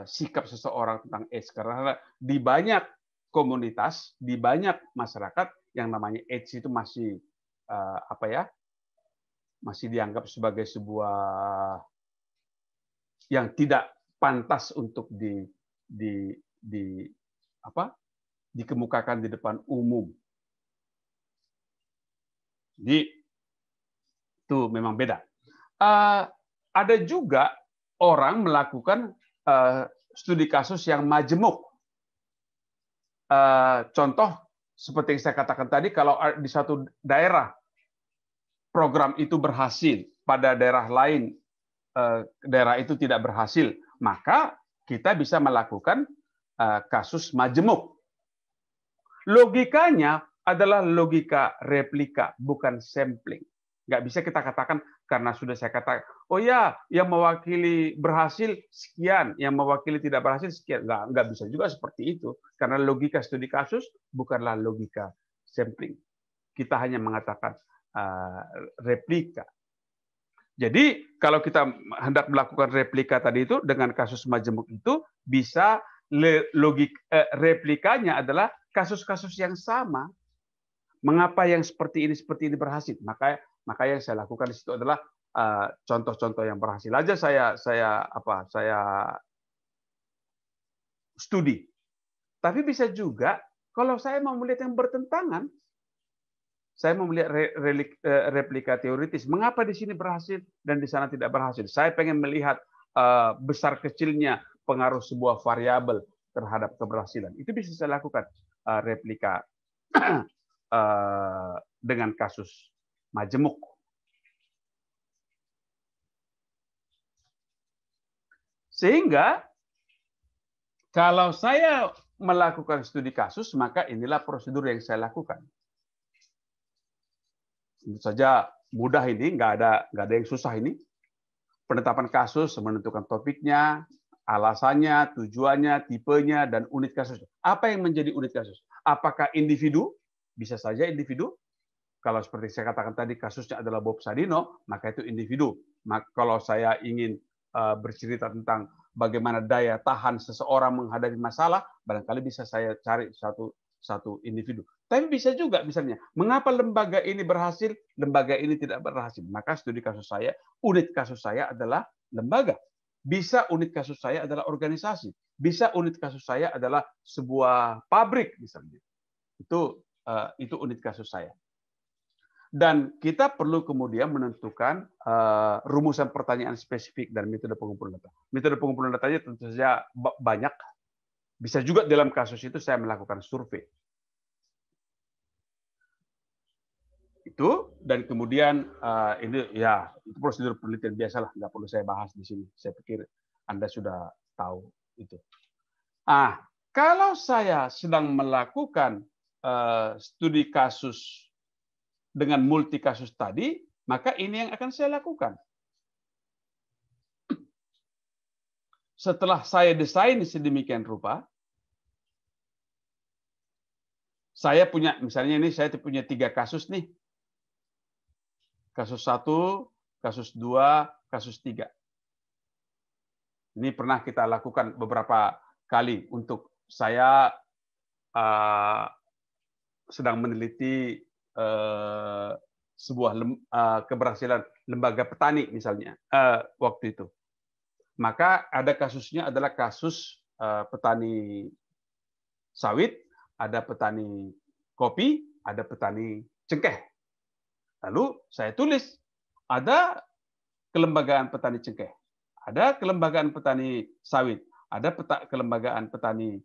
Speaker 2: sikap seseorang tentang AIDS? Karena di banyak komunitas, di banyak masyarakat yang namanya AIDS itu masih masih dianggap sebagai sebuah yang tidak pantas untuk dikemukakan di depan umum. Jadi itu memang beda. Ada juga orang melakukan studi kasus yang majemuk. Contoh seperti yang saya katakan tadi, kalau di satu daerah program itu berhasil, pada daerah lain daerah itu tidak berhasil, maka kita bisa melakukan kasus majemuk. Logikanya adalah logika replika, bukan sampling. Nggak bisa kita katakan karena sudah saya katakan, oh ya, yang mewakili berhasil sekian, yang mewakili tidak berhasil sekian. Nggak bisa juga seperti itu. Karena logika studi kasus bukanlah logika sampling. Kita hanya mengatakan replika. Jadi kalau kita hendak melakukan replika tadi itu dengan kasus majemuk itu bisa replikanya adalah kasus-kasus yang sama. Mengapa yang seperti ini berhasil? Maka yang saya lakukan di situ adalah contoh-contoh yang berhasil aja saya studi. Tapi bisa juga kalau saya mau melihat yang bertentangan, saya mau melihat replika teoritis. Mengapa di sini berhasil dan di sana tidak berhasil? Saya pengen melihat besar kecilnya pengaruh sebuah variabel terhadap keberhasilan. Itu bisa saya lakukan replika dengan kasus majemuk. Sehingga kalau saya melakukan studi kasus, maka inilah prosedur yang saya lakukan. Tentu saja mudah ini, nggak ada yang susah ini. Penetapan kasus, menentukan topiknya, alasannya, tujuannya, tipenya, dan unit kasus. Apa yang menjadi unit kasus? Apakah individu? Bisa saja individu. Kalau seperti saya katakan tadi, kasusnya adalah Bob Sadino, maka itu individu. Maka kalau saya ingin bercerita tentang bagaimana daya tahan seseorang menghadapi masalah, barangkali bisa saya cari satu individu. Tapi bisa juga misalnya, mengapa lembaga ini berhasil, lembaga ini tidak berhasil. Maka studi kasus saya, unit kasus saya adalah lembaga. Bisa unit kasus saya adalah organisasi. Bisa unit kasus saya adalah sebuah pabrik misalnya. Itu unit kasus saya. Dan kita perlu kemudian menentukan rumusan pertanyaan spesifik dan metode pengumpulan data. Metode pengumpulan datanya tentu saja banyak. Bisa juga dalam kasus itu saya melakukan survei. Itu, dan kemudian ini ya itu prosedur penelitian biasalah, nggak perlu saya bahas di sini. Saya pikir Anda sudah tahu itu. Kalau saya sedang melakukan studi kasus dengan multi kasus tadi, maka ini yang akan saya lakukan. Setelah saya desain sedemikian rupa, saya punya, misalnya ini saya punya 3 kasus nih. Kasus 1, kasus 2, kasus 3. Ini pernah kita lakukan beberapa kali untuk saya sedang meneliti sebuah keberhasilan lembaga petani misalnya waktu itu. Maka ada kasusnya adalah kasus petani sawit, ada petani kopi, ada petani cengkeh. Lalu saya tulis, ada kelembagaan petani cengkeh, ada kelembagaan petani sawit, ada kelembagaan petani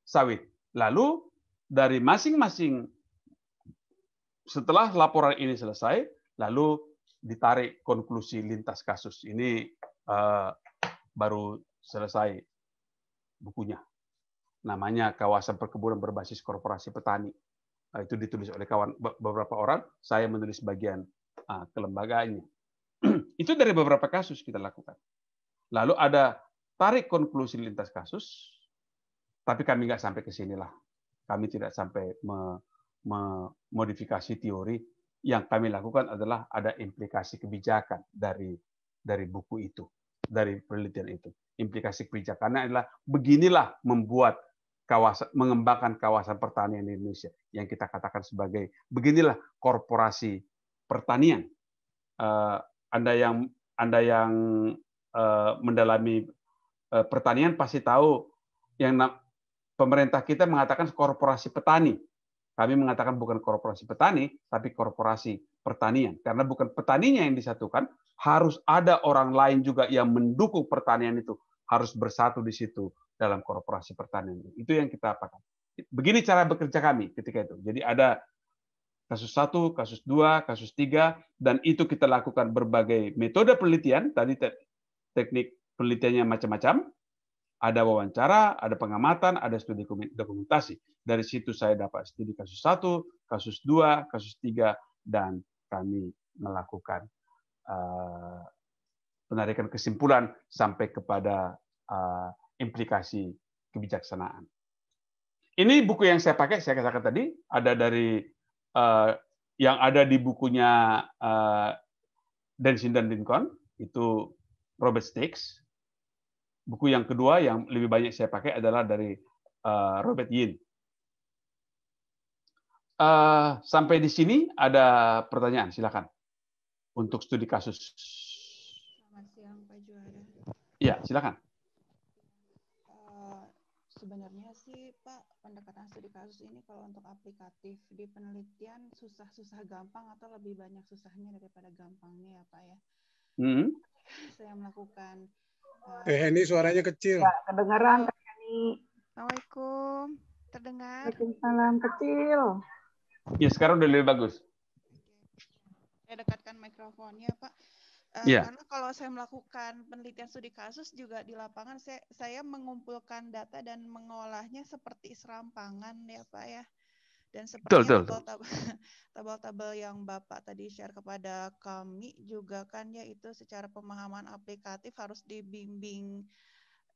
Speaker 2: sawit. Lalu dari masing-masing, setelah laporan ini selesai, lalu ditarik konklusi lintas kasus. Ini baru selesai bukunya. Namanya Kawasan Perkebunan Berbasis Korporasi Petani. Itu ditulis oleh beberapa orang, saya menulis bagian kelembagaannya. Itu dari beberapa kasus kita lakukan. Lalu ada tarik konklusi lintas kasus, tapi kami nggak sampai ke sinilah. Kami tidak sampai memodifikasi teori. Yang kami lakukan adalah ada implikasi kebijakan dari buku itu, dari penelitian itu. Implikasi kebijakannya adalah beginilah membuat mengembangkan kawasan pertanian di Indonesia yang kita katakan sebagai beginilah korporasi pertanian. Anda yang mendalami pertanian pasti tahu yang pemerintah kita mengatakan korporasi petani. Kami mengatakan bukan korporasi petani, tapi korporasi pertanian. Karena bukan petaninya yang disatukan, harus ada orang lain juga yang mendukung pertanian itu, harus bersatu di situ dalam korporasi pertanian. Itu yang kita apakan. Begini cara bekerja kami ketika itu. Jadi ada kasus 1, kasus 2, kasus 3, dan itu kita lakukan berbagai metode penelitian. Tadi teknik penelitiannya macam-macam. Ada wawancara, ada pengamatan, ada studi dokumentasi. Dari situ saya dapat studi kasus 1, kasus 2, kasus 3, dan kami melakukan penarikan kesimpulan sampai kepada implikasi kebijaksanaan. Ini buku yang saya pakai, saya katakan tadi, ada dari yang ada di bukunya Denshin dan Lincoln, itu Robert Sticks. Buku yang kedua yang lebih banyak saya pakai adalah dari Robert Yin. Sampai di sini ada pertanyaan, silakan. Untuk studi kasus.
Speaker 1: Selamat siang, Pak Juara.
Speaker 2: Iya, silakan.
Speaker 1: Sebenarnya sih, Pak, pendekatan studi kasus ini kalau untuk aplikatif di penelitian susah-susah gampang atau lebih banyak susahnya daripada gampangnya ya, Pak ya. Saya melakukan
Speaker 6: Heni suaranya kecil.
Speaker 7: Ya, kedengaran Kak Heni.
Speaker 1: Assalamualaikum. Terdengar?
Speaker 7: Waalaikumsalam, kecil.
Speaker 2: Ya, sekarang udah lebih bagus.
Speaker 1: Saya dekatkan mikrofonnya, Pak. Karena kalau saya melakukan penelitian studi kasus juga di lapangan, saya mengumpulkan data dan mengolahnya seperti serampangan ya, Pak ya. Dan seperti tabel-tabel yang Bapak tadi share kepada kami juga kan ya, itu secara pemahaman aplikatif harus dibimbing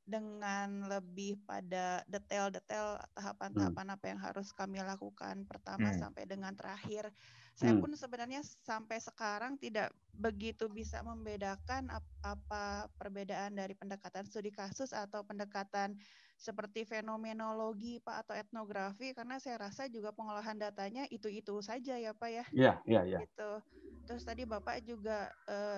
Speaker 1: dengan lebih pada detail-detail tahapan-tahapan apa yang harus kami lakukan pertama sampai dengan terakhir. Saya pun sebenarnya sampai sekarang tidak begitu bisa membedakan apa perbedaan dari pendekatan studi kasus atau pendekatan seperti fenomenologi, Pak, atau etnografi, karena saya rasa juga pengolahan datanya itu-itu saja ya, Pak ya.
Speaker 2: Iya.
Speaker 1: Gitu. Terus tadi Bapak juga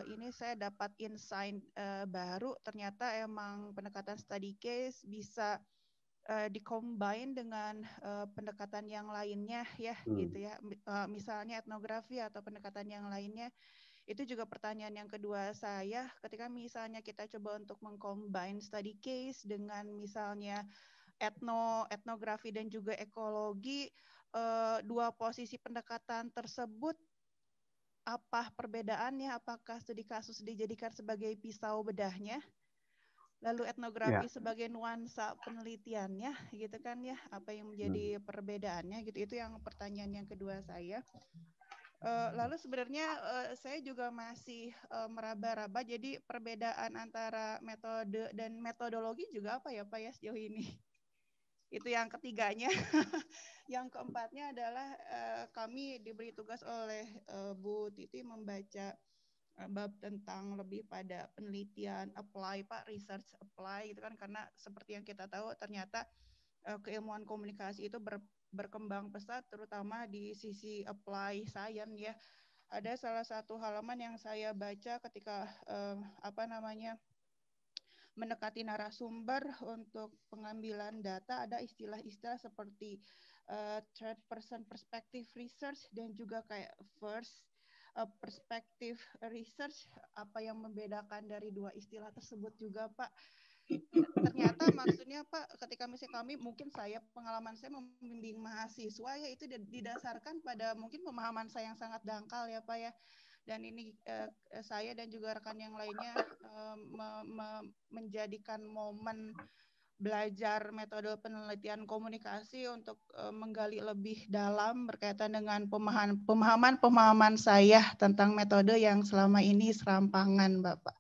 Speaker 1: ini saya dapat insight baru, ternyata emang pendekatan study case bisa di-combine dengan pendekatan yang lainnya ya, gitu ya. Misalnya etnografi atau pendekatan yang lainnya. Itu juga pertanyaan yang kedua saya, ketika misalnya kita coba untuk meng-combine study case dengan misalnya etnografi dan juga ekologi, dua posisi pendekatan tersebut, apa perbedaannya? Apakah studi kasus dijadikan sebagai pisau bedahnya? lalu etnografi sebagai nuansa penelitiannya, gitu kan ya, apa yang menjadi perbedaannya, gitu. Itu yang pertanyaan yang kedua saya. Lalu sebenarnya saya juga masih meraba-raba, jadi perbedaan antara metode dan metodologi juga apa ya Pak ya sejauh ini? Itu yang ketiganya. Yang keempatnya adalah kami diberi tugas oleh Bu Titi membaca bab tentang lebih pada penelitian apply Pak, research apply gitu kan, karena seperti yang kita tahu ternyata keilmuan komunikasi itu berkembang pesat terutama di sisi apply science ya. Ada salah satu halaman yang saya baca ketika mendekati narasumber untuk pengambilan data, ada istilah-istilah seperti third person perspective research dan juga kayak first perspective research. Apa yang membedakan dari dua istilah tersebut juga Pak? Ternyata maksudnya Pak, ketika misalnya kami, mungkin saya, pengalaman saya membimbing mahasiswa ya, itu didasarkan pada mungkin pemahaman saya yang sangat dangkal ya Pak ya. Dan ini saya dan juga rekan yang lainnya menjadikan momen belajar metode penelitian komunikasi untuk menggali lebih dalam berkaitan dengan pemahaman saya tentang metode yang selama ini serampangan Bapak.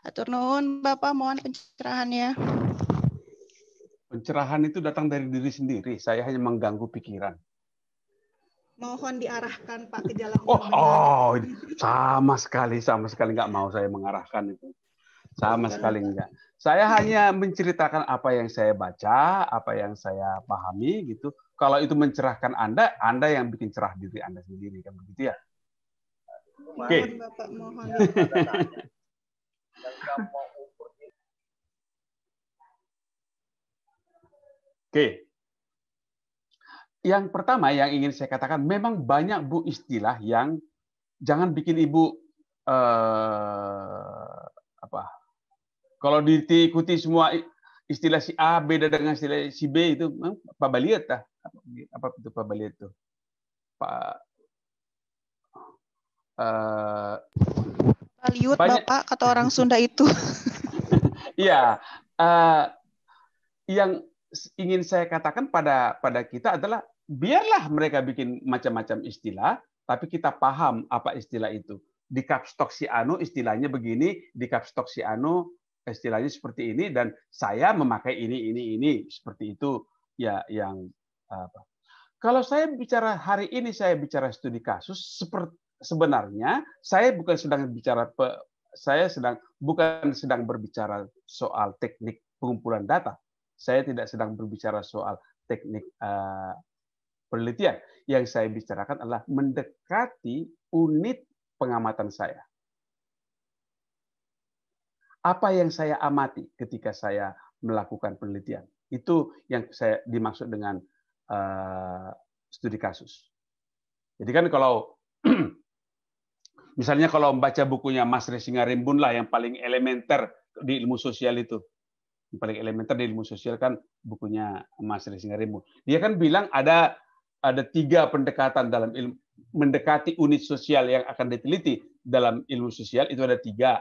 Speaker 1: Atur nuhun Bapak, mohon pencerahannya.
Speaker 2: Pencerahan itu datang dari diri sendiri, saya hanya mengganggu pikiran.
Speaker 1: Mohon diarahkan Pak ke jalan yang benar.
Speaker 2: Sama sekali nggak mau saya mengarahkan itu. Sama sekali enggak. Saya hanya menceritakan apa yang saya baca, apa yang saya pahami gitu. Kalau itu mencerahkan Anda, Anda yang bikin cerah diri Anda sendiri, kan begitu ya? Oke.
Speaker 1: Bapak, mohon.
Speaker 2: Oke. Yang pertama yang ingin saya katakan, memang banyak Bu istilah yang jangan bikin Ibu kalau diikuti semua istilah si A beda dengan istilah si B itu Pak Baliet dah. Apa itu Pak Baliet itu? Pak
Speaker 1: Baliut Bapak kata orang Sunda itu.
Speaker 2: Iya, yang ingin saya katakan pada kita adalah biarlah mereka bikin macam-macam istilah, tapi kita paham apa istilah itu. Di Kapstok si Anu istilahnya begini, di Kapstok si Anu istilahnya seperti ini, dan saya memakai ini seperti itu ya. Yang apa? Kalau saya bicara hari ini, saya bicara studi kasus, sebenarnya saya bukan sedang berbicara soal teknik pengumpulan data. Saya tidak sedang berbicara soal teknik penelitian. Yang saya bicarakan adalah mendekati unit pengamatan saya. Apa yang saya amati ketika saya melakukan penelitian? Itu yang saya dimaksud dengan studi kasus. Jadi kan kalau misalnya kalau membaca bukunya Mas Resingarimbun lah yang paling elementer di ilmu sosial itu. Yang paling elementer di ilmu sosial kan bukunya Mas Resingarimbun. Dia kan bilang ada 3 pendekatan dalam ilmu mendekati unit sosial yang akan diteliti dalam ilmu sosial, itu ada 3.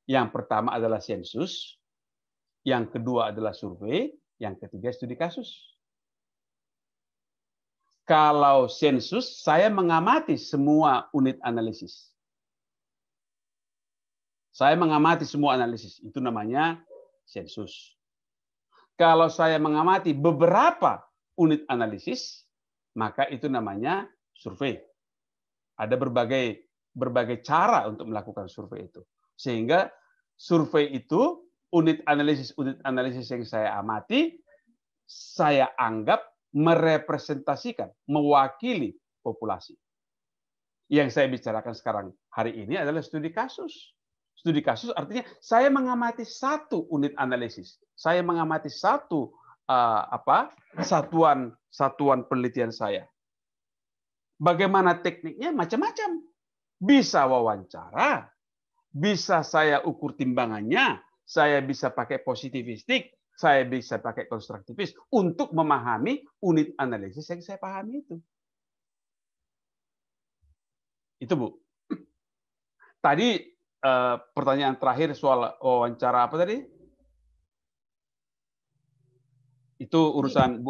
Speaker 2: Yang pertama adalah sensus, yang kedua adalah survei, yang ketiga studi kasus. Kalau sensus, saya mengamati semua unit analisis. Saya mengamati semua analisis, itu namanya sensus. Kalau saya mengamati beberapa unit analisis, maka itu namanya survei. Ada berbagai cara untuk melakukan survei itu. Sehingga survei itu unit analisis yang saya amati, saya anggap merepresentasikan, mewakili populasi. Yang saya bicarakan sekarang hari ini adalah studi kasus. Studi kasus artinya saya mengamati satu unit analisis, saya mengamati satu satuan penelitian saya. Bagaimana tekniknya? Macam-macam. Bisa wawancara, bisa saya ukur timbangannya, saya bisa pakai positivistik, saya bisa pakai konstruktivis untuk memahami unit analisis yang saya pahami itu. Itu Bu. Tadi pertanyaan terakhir soal wawancara apa tadi? Itu urusan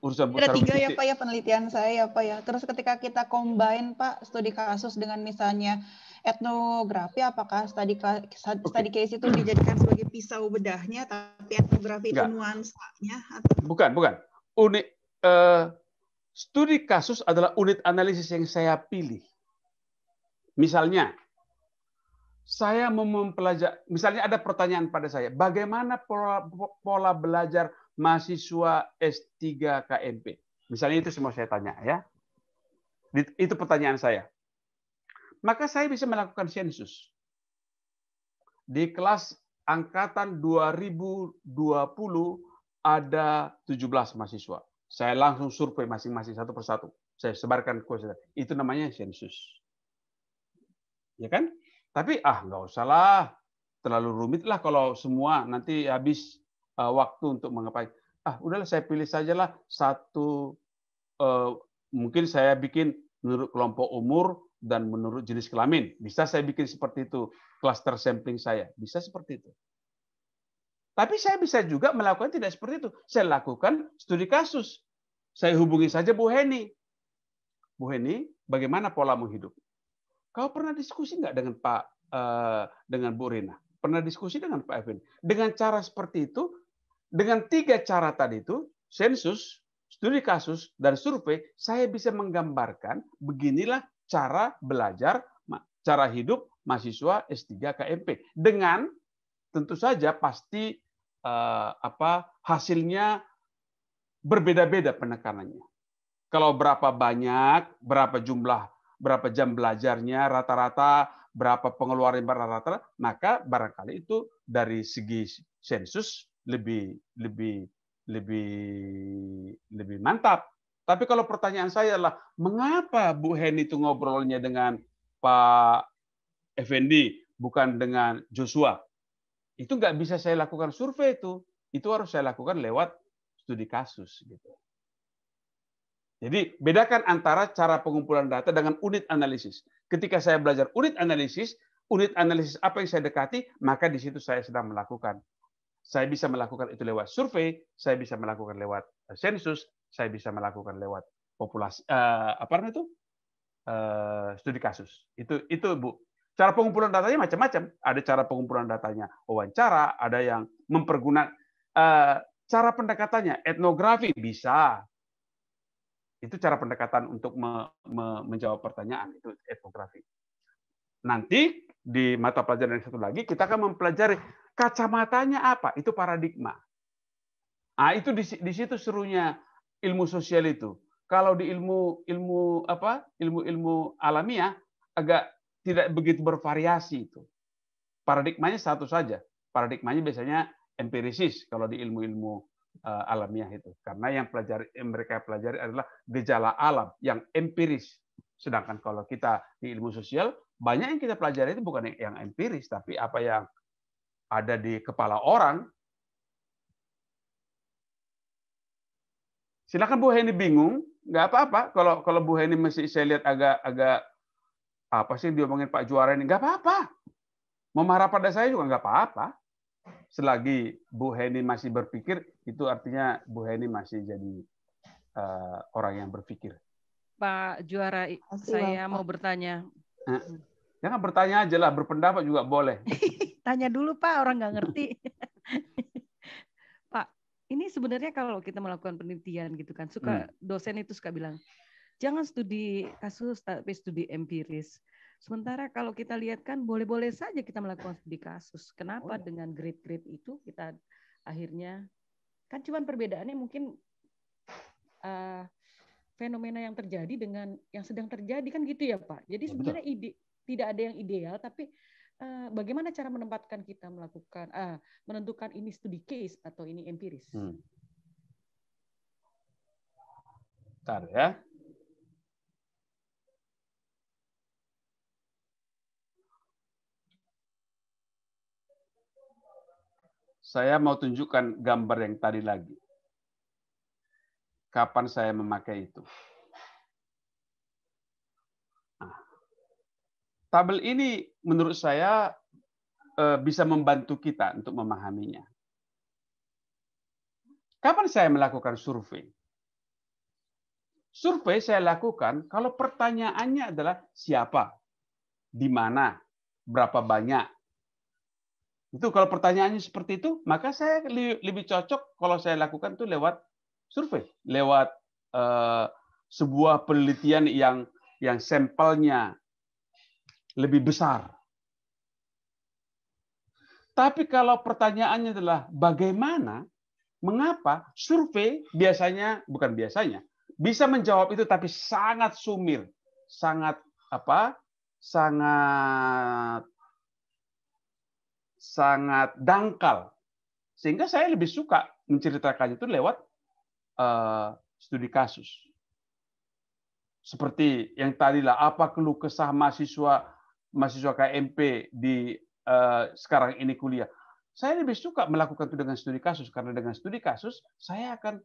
Speaker 2: urusan Bu
Speaker 1: Ada 3 ya
Speaker 2: Sarwiti.
Speaker 1: Pak ya penelitian saya ya Pak ya. Terus ketika kita combine Pak studi kasus dengan misalnya etnografi, apakah study case itu dijadikan sebagai pisau bedahnya, tapi etnografi itu nuansanya? Atau...
Speaker 2: Bukan. Unit studi kasus adalah unit analisis yang saya pilih. Misalnya, saya mau mempelajari, misalnya ada pertanyaan pada saya, bagaimana pola belajar mahasiswa S3 KMP? Misalnya itu semua saya tanya ya. Itu pertanyaan saya. Maka saya bisa melakukan sensus. Di kelas angkatan 2020 ada 17 mahasiswa. Saya langsung survei masing-masing satu persatu. Saya sebarkan kuesioner. Itu namanya sensus. Ya kan? Tapi nggak usah lah. Terlalu rumit lah kalau semua nanti habis waktu untuk mengapa. Udahlah saya pilih sajalah satu. Mungkin saya bikin menurut kelompok umur dan menurut jenis kelamin. Bisa saya bikin seperti itu. Cluster sampling saya. Bisa seperti itu. Tapi saya bisa juga melakukan tidak seperti itu. Saya lakukan studi kasus. Saya hubungi saja Bu Heni. Bu Heni, bagaimana polamu hidup? Kau pernah diskusi nggak dengan Bu Rina? Pernah diskusi dengan Pak Effendi? Dengan cara seperti itu, dengan 3 cara tadi itu, sensus, studi kasus, dan survei, saya bisa menggambarkan beginilah cara belajar, cara hidup mahasiswa S3 KMP. Dengan tentu saja pasti hasilnya berbeda-beda penekanannya. Kalau berapa banyak, berapa jumlah, berapa jam belajarnya rata-rata, berapa pengeluaran rata-rata, maka barangkali itu dari segi sensus lebih mantap. Tapi kalau pertanyaan saya adalah mengapa Bu Heni itu ngobrolnya dengan Pak Effendi bukan dengan Joshua? Itu nggak bisa saya lakukan survei itu. Itu harus saya lakukan lewat studi kasus gitu. Jadi bedakan antara cara pengumpulan data dengan unit analisis. Ketika saya belajar unit analisis apa yang saya dekati, maka di situ saya sedang melakukan. Saya bisa melakukan itu lewat survei, saya bisa melakukan lewat sensus, saya bisa melakukan lewat populasi studi kasus. Itu Bu. Cara pengumpulan datanya macam-macam. Ada cara pengumpulan datanya wawancara, ada yang mempergunakan cara pendekatannya etnografi bisa. Itu cara pendekatan untuk menjawab pertanyaan, itu etnografi. Nanti di mata pelajaran yang satu lagi kita akan mempelajari kacamatanya apa, itu paradigma. Itu di situ serunya ilmu sosial itu. Kalau di ilmu alamiah agak tidak begitu bervariasi itu. Paradigmanya satu saja. Paradigmanya biasanya empirisis kalau di ilmu-ilmu alamiah itu, karena yang mereka pelajari adalah gejala alam yang empiris. Sedangkan kalau kita di ilmu sosial banyak yang kita pelajari itu bukan yang empiris, tapi apa yang ada di kepala orang. Silakan Bu Heni bingung, nggak apa-apa. Kalau Bu Heni masih saya lihat agak apa sih diomongin Pak Juara ini, nggak apa-apa. Mau marah pada saya juga nggak apa-apa. Selagi Bu Heni masih berpikir, itu artinya Bu Heni masih jadi orang yang berpikir.
Speaker 8: Pak Juara, saya mau bertanya.
Speaker 2: Jangan bertanya aja lah, berpendapat juga boleh.
Speaker 8: Tanya dulu Pak, orang nggak ngerti. Pak, ini sebenarnya kalau kita melakukan penelitian gitu kan, dosen itu suka bilang, jangan studi kasus tapi studi empiris. Sementara kalau kita lihat kan boleh-boleh saja kita melakukan studi kasus. Kenapa dengan grade-grade itu kita akhirnya kan cuman perbedaannya mungkin fenomena yang terjadi dengan yang sedang terjadi kan gitu ya Pak. Jadi sebenarnya tidak ada yang ideal, tapi bagaimana cara menempatkan kita melakukan menentukan ini studi case atau ini empiris?
Speaker 2: Bentar ya. Saya mau tunjukkan gambar yang tadi lagi. Kapan saya memakai itu? tabel ini menurut saya bisa membantu kita untuk memahaminya. Kapan saya melakukan survei? Survei saya lakukan kalau pertanyaannya adalah siapa, di mana, berapa banyak. Itu kalau pertanyaannya seperti itu, maka saya lebih cocok kalau saya lakukan itu lewat survei, lewat sebuah penelitian yang sampelnya lebih besar. Tapi kalau pertanyaannya adalah bagaimana, mengapa, survei biasanya, bukan biasanya, bisa menjawab itu tapi sangat sumir, sangat dangkal. Sehingga saya lebih suka menceritakan itu lewat studi kasus. Seperti yang tadilah, apa keluh kesah mahasiswa KMP di sekarang ini kuliah. Saya lebih suka melakukan itu dengan studi kasus, karena dengan studi kasus saya akan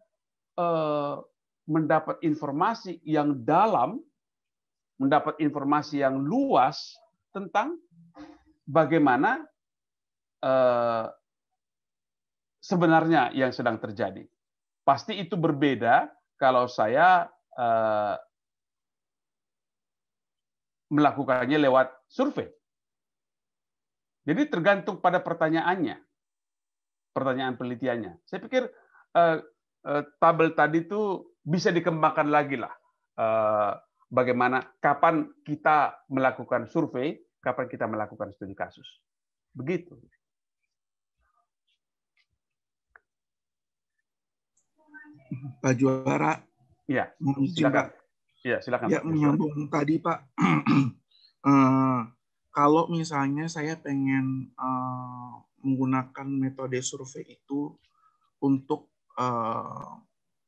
Speaker 2: mendapat informasi yang dalam, mendapat informasi yang luas tentang bagaimana sebenarnya yang sedang terjadi. Pasti itu berbeda kalau saya melakukannya lewat survei. Jadi tergantung pada pertanyaannya, pertanyaan penelitiannya. Saya pikir tabel tadi itu bisa dikembangkan lagi lah. Bagaimana, kapan kita melakukan survei, kapan kita melakukan studi kasus. Begitu.
Speaker 9: Pak Juara.
Speaker 2: Ya, silakan. Ya, silakan.
Speaker 9: Ya, menyambung tadi, Pak. Kalau misalnya saya pengen menggunakan metode survei itu untuk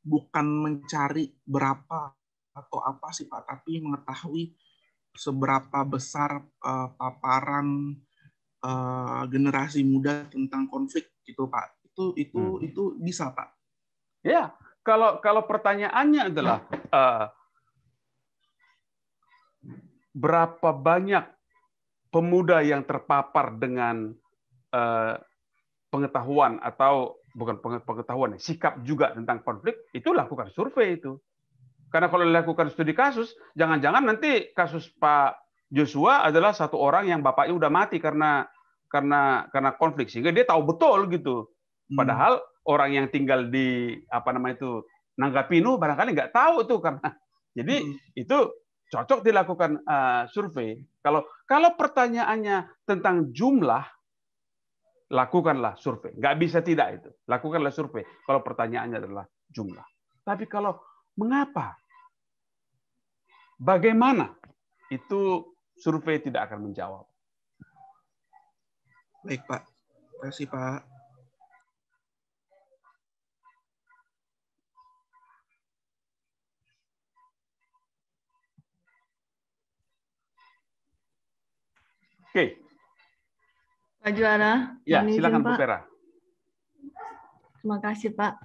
Speaker 9: bukan mencari berapa atau apa sih Pak, tapi mengetahui seberapa besar paparan generasi muda tentang konflik gitu Pak. Itu bisa Pak.
Speaker 2: Ya, kalau pertanyaannya adalah berapa banyak pemuda yang terpapar dengan pengetahuan atau bukan pengetahuan, sikap juga tentang konflik, itu lakukan survei itu. Karena kalau dilakukan studi kasus, jangan-jangan nanti kasus Pak Joshua adalah satu orang yang bapaknya udah mati karena konflik, sehingga dia tahu betul gitu. Padahal orang yang tinggal di Nanggapino barangkali nggak tahu tuh, karena jadi itu cocok dilakukan survei. Kalau pertanyaannya tentang jumlah, lakukanlah survei. Nggak bisa tidak itu. Lakukanlah survei kalau pertanyaannya adalah jumlah. Tapi kalau mengapa, bagaimana, itu survei tidak akan menjawab.
Speaker 9: Baik Pak. Terima kasih Pak.
Speaker 2: Oke.
Speaker 10: Pak Juara.
Speaker 2: Ya, silakan Bu Vera.
Speaker 10: Terima kasih Pak.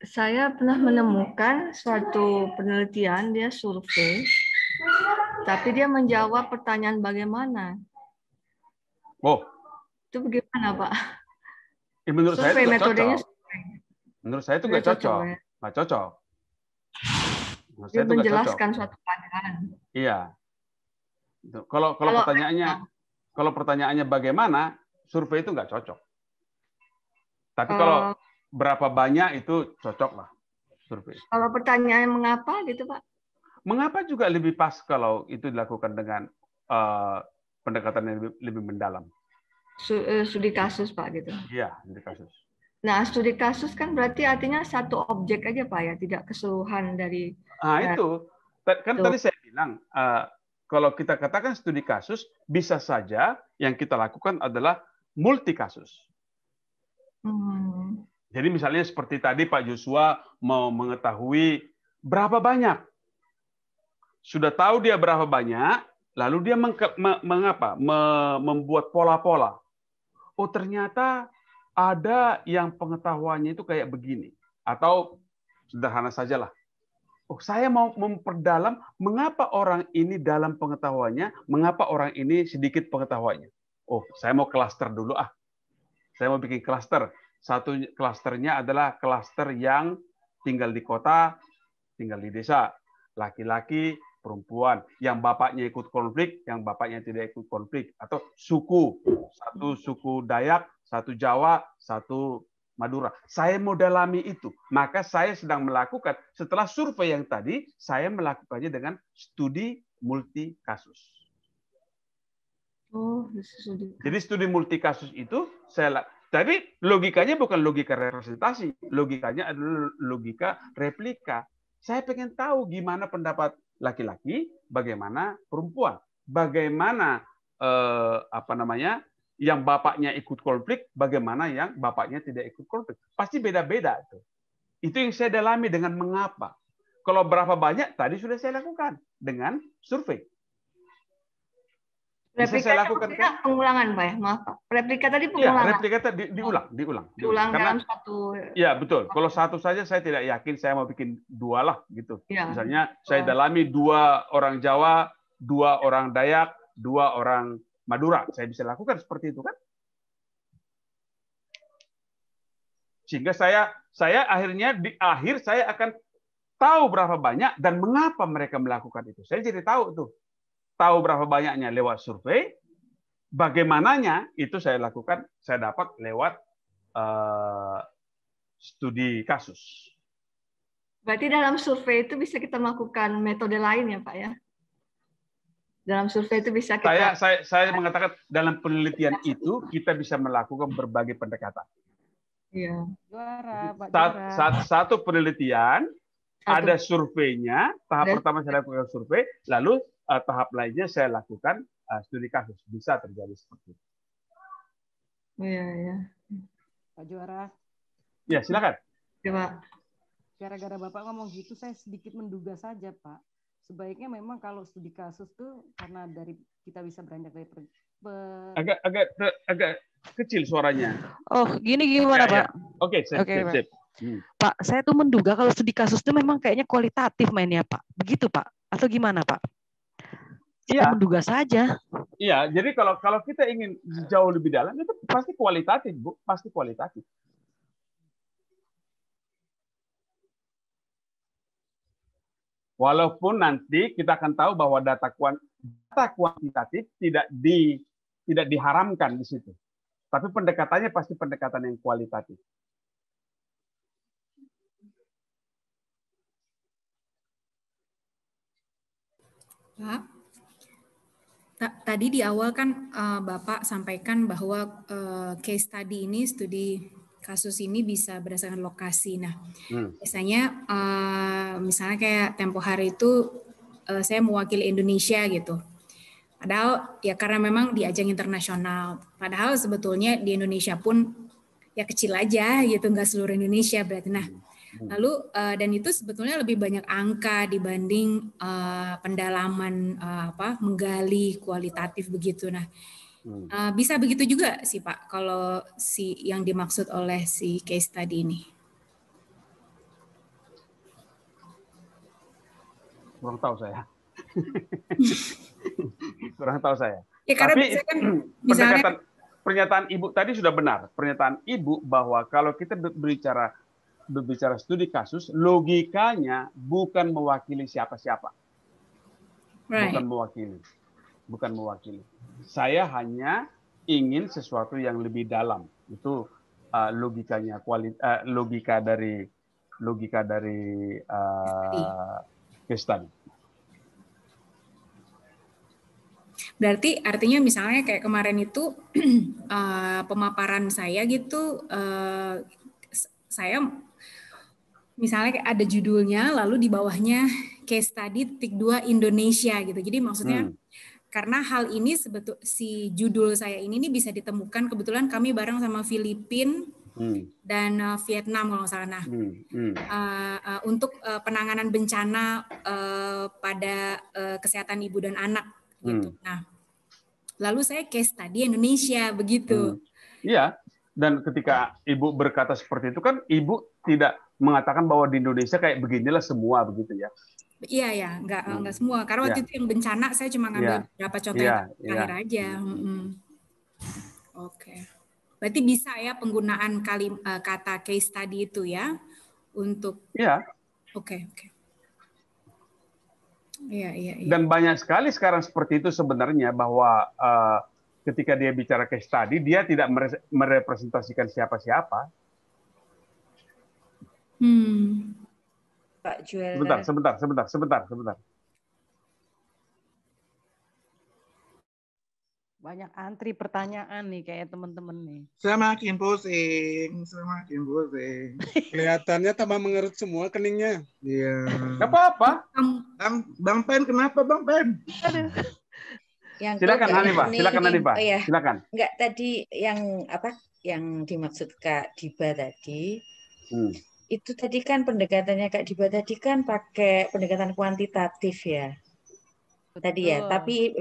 Speaker 10: Saya pernah menemukan suatu penelitian, dia survei, tapi dia menjawab pertanyaan bagaimana.
Speaker 2: Oh.
Speaker 10: Itu bagaimana Pak?
Speaker 2: Ya, menurut
Speaker 10: survei,
Speaker 2: saya itu
Speaker 10: metodenya
Speaker 2: cocok. Menurut saya itu nggak cocok. Nggak cocok.
Speaker 10: Dia menjelaskan suatu keadaan.
Speaker 2: Iya. Kalau pertanyaannya bagaimana, survei itu nggak cocok. Tapi kalau berapa banyak itu cocok lah survei.
Speaker 10: Kalau pertanyaan mengapa gitu Pak?
Speaker 2: Mengapa juga lebih pas kalau itu dilakukan dengan pendekatan yang lebih mendalam.
Speaker 10: Studi kasus Pak gitu.
Speaker 2: Iya, studi kasus.
Speaker 10: Nah, studi kasus kan berarti artinya satu objek aja Pak ya, tidak keseluruhan dari.
Speaker 2: Itu kan tadi saya bilang. Kalau kita katakan studi kasus, bisa saja yang kita lakukan adalah multi kasus. Jadi misalnya seperti tadi Pak Joshua mau mengetahui berapa banyak. Sudah tahu dia berapa banyak, lalu dia membuat pola-pola. Oh ternyata ada yang pengetahuannya itu kayak begini. Atau sederhana sajalah. saya mau memperdalam mengapa orang ini dalam pengetahuannya, mengapa orang ini sedikit pengetahuannya. Saya mau klaster dulu ah. Saya mau bikin klaster. Satu klasternya adalah klaster yang tinggal di kota, tinggal di desa. Laki-laki, perempuan. Yang bapaknya ikut konflik, yang bapaknya tidak ikut konflik. Atau suku. Satu suku Dayak, satu Jawa, satu Madura. Saya mau dalami itu. Maka saya sedang melakukan, setelah survei yang tadi, saya melakukannya dengan studi multi kasus. Jadi studi multi kasus itu, tapi logikanya bukan logika representasi. Logikanya adalah logika replika. Saya pengen tahu gimana pendapat laki-laki, bagaimana perempuan. Bagaimana yang bapaknya ikut konflik, bagaimana yang bapaknya tidak ikut konflik. Pasti beda-beda. Itu yang saya dalami dengan mengapa. Kalau berapa banyak, tadi sudah saya lakukan dengan survei. Bisa saya lakukan kan?
Speaker 10: Pengulangan, Pak ya? Maaf, Pak. Replika tadi pengulangan.
Speaker 2: Ya, replika tadi diulang.
Speaker 10: Diulang
Speaker 2: Karena,
Speaker 10: dalam satu.
Speaker 2: Ya, betul. Kalau satu saja saya tidak yakin, saya mau bikin 2 lah. Gitu.
Speaker 10: Ya.
Speaker 2: Misalnya, saya dalami 2 orang Jawa, 2 orang Dayak, 2 orang Madura. Saya bisa lakukan seperti itu kan? Sehingga saya akhirnya di akhir saya akan tahu berapa banyak dan mengapa mereka melakukan itu. Saya jadi tahu tuh. Tahu berapa banyaknya lewat survei, bagaimananya itu saya lakukan, saya dapat lewat studi kasus.
Speaker 10: Berarti dalam survei itu bisa kita melakukan metode lain ya, Pak ya? Dalam survei itu bisa kita...
Speaker 2: Saya mengatakan dalam penelitian itu kita bisa melakukan berbagai pendekatan.
Speaker 10: Iya.
Speaker 2: Satu penelitian, ada surveinya, tahap pertama saya lakukan survei, lalu tahap lainnya saya lakukan studi kasus. Bisa terjadi seperti itu.
Speaker 10: Iya.
Speaker 8: Pak Juara.
Speaker 2: Ya, silakan.
Speaker 10: Ya, Pak.
Speaker 8: Gara-gara Bapak ngomong gitu, saya sedikit menduga saja, Pak. Sebaiknya memang kalau studi kasus tuh karena dari kita bisa beranjak dari
Speaker 2: agak kecil suaranya.
Speaker 8: Gini gimana, Pak?
Speaker 2: Oke, sip.
Speaker 8: Pak, saya tuh menduga kalau studi kasus itu memang kayaknya kualitatif mainnya, Pak. Begitu, Pak? Atau gimana, Pak? Saya menduga saja.
Speaker 2: Iya, jadi kalau kita ingin jauh lebih dalam itu pasti kualitatif, Bu, pasti kualitatif. Walaupun nanti kita akan tahu bahwa data kuantitatif tidak diharamkan di situ. Tapi pendekatannya pasti pendekatan yang kualitatif.
Speaker 11: Pak, tadi di awal kan Bapak sampaikan bahwa case study ini, studi kasus ini bisa berdasarkan lokasi. Nah, biasanya misalnya kayak tempo hari itu saya mewakili Indonesia gitu. Padahal ya karena memang di ajang internasional. Padahal sebetulnya di Indonesia pun ya kecil aja gitu, nggak seluruh Indonesia berarti. Nah, lalu dan itu sebetulnya lebih banyak angka dibanding pendalaman menggali kualitatif begitu. Nah, bisa begitu juga sih Pak kalau yang dimaksud oleh si case study ini.
Speaker 2: Kurang tahu saya. Kurang tahu saya.
Speaker 11: Ya, karena
Speaker 2: tapi
Speaker 11: kan, misalnya,
Speaker 2: pernyataan Ibu tadi sudah benar. Pernyataan Ibu bahwa kalau kita berbicara studi kasus, logikanya bukan mewakili siapa-siapa.
Speaker 11: Right.
Speaker 2: Bukan mewakili. Saya hanya ingin sesuatu yang lebih dalam. Itu logikanya, logika dari case study.
Speaker 11: Berarti artinya misalnya kayak kemarin itu pemaparan saya gitu, saya misalnya ada judulnya, lalu di bawahnya case study titik 2 Indonesia gitu. Jadi maksudnya karena hal ini si judul saya ini bisa ditemukan kebetulan kami bareng sama Filipina dan Vietnam kalau nggak salah. Nah, untuk penanganan bencana pada kesehatan ibu dan anak gitu. Nah, lalu saya case study Indonesia begitu.
Speaker 2: Iya. Dan ketika Ibu berkata seperti itu kan Ibu tidak mengatakan bahwa di Indonesia kayak beginilah semua begitu ya.
Speaker 11: Iya ya, nggak semua. Karena waktu itu yang bencana saya cuma ngambil beberapa contoh yang terakhir aja. Oke. Berarti bisa ya penggunaan kata case study itu ya untuk.
Speaker 2: Iya.
Speaker 11: Oke. Iya.
Speaker 2: Dan banyak sekali sekarang seperti itu sebenarnya, bahwa ketika dia bicara case study, dia tidak merepresentasikan siapa-siapa.
Speaker 12: Pak Juara.
Speaker 2: Sebentar.
Speaker 8: Banyak antri pertanyaan nih kayak teman-teman nih.
Speaker 9: Semakin pusing.
Speaker 6: Kelihatannya tambah mengerut semua keningnya.
Speaker 9: Iya.
Speaker 2: Gak apa-apa.
Speaker 9: Bang Pen, kenapa Bang Pen?
Speaker 2: Silakan Hanifah.
Speaker 12: Oh ya.
Speaker 2: Silakan.
Speaker 12: Enggak, tadi yang dimaksud Kak Diba tadi. Itu tadi kan pendekatannya Kak Diba tadi kan pakai pendekatan kuantitatif ya. Tadi ya, tapi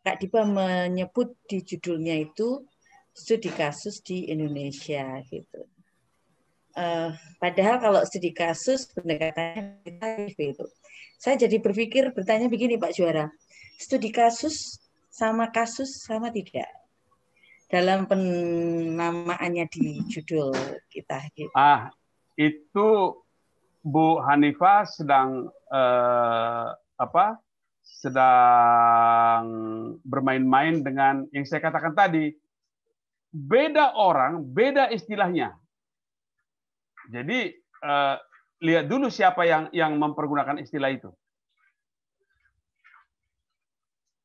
Speaker 12: Kak Diba menyebut di judulnya itu studi kasus di Indonesia gitu. Padahal kalau studi kasus pendekatannya kuantitatif itu. Saya jadi bertanya begini Pak Juara, studi kasus sama tidak dalam penamaannya di judul kita gitu.
Speaker 2: Itu Bu Hanifah sedang sedang bermain-main dengan yang saya katakan tadi. Beda orang, beda istilahnya. Jadi lihat dulu siapa yang mempergunakan istilah itu.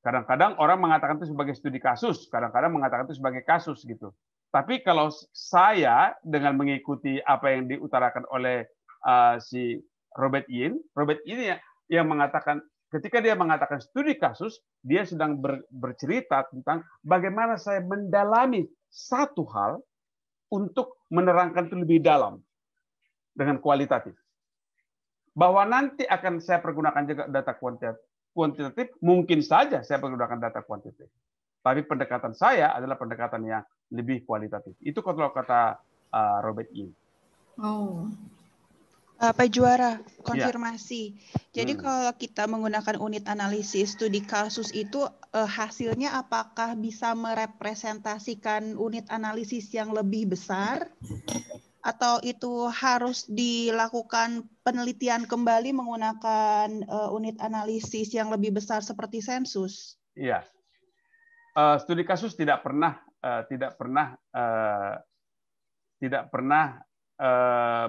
Speaker 2: Kadang-kadang orang mengatakan itu sebagai studi kasus, kadang-kadang mengatakan itu sebagai kasus gitu. Tapi kalau saya dengan mengikuti apa yang diutarakan oleh si Robert Ian yang mengatakan, ketika dia mengatakan studi kasus, dia sedang bercerita tentang bagaimana saya mendalami satu hal untuk menerangkan itu lebih dalam dengan kualitatif. Bahwa nanti akan saya pergunakan juga data kuantitatif, mungkin saja saya pergunakan data kuantitatif. Tapi pendekatan saya adalah pendekatan yang lebih kualitatif. Itu kalau kata Robert Ian.
Speaker 1: Pak Juara, konfirmasi. Jadi kalau kita menggunakan unit analisis studi kasus itu hasilnya apakah bisa merepresentasikan unit analisis yang lebih besar? Atau itu harus dilakukan penelitian kembali menggunakan unit analisis yang lebih besar seperti sensus?
Speaker 2: Iya. Studi kasus tidak pernah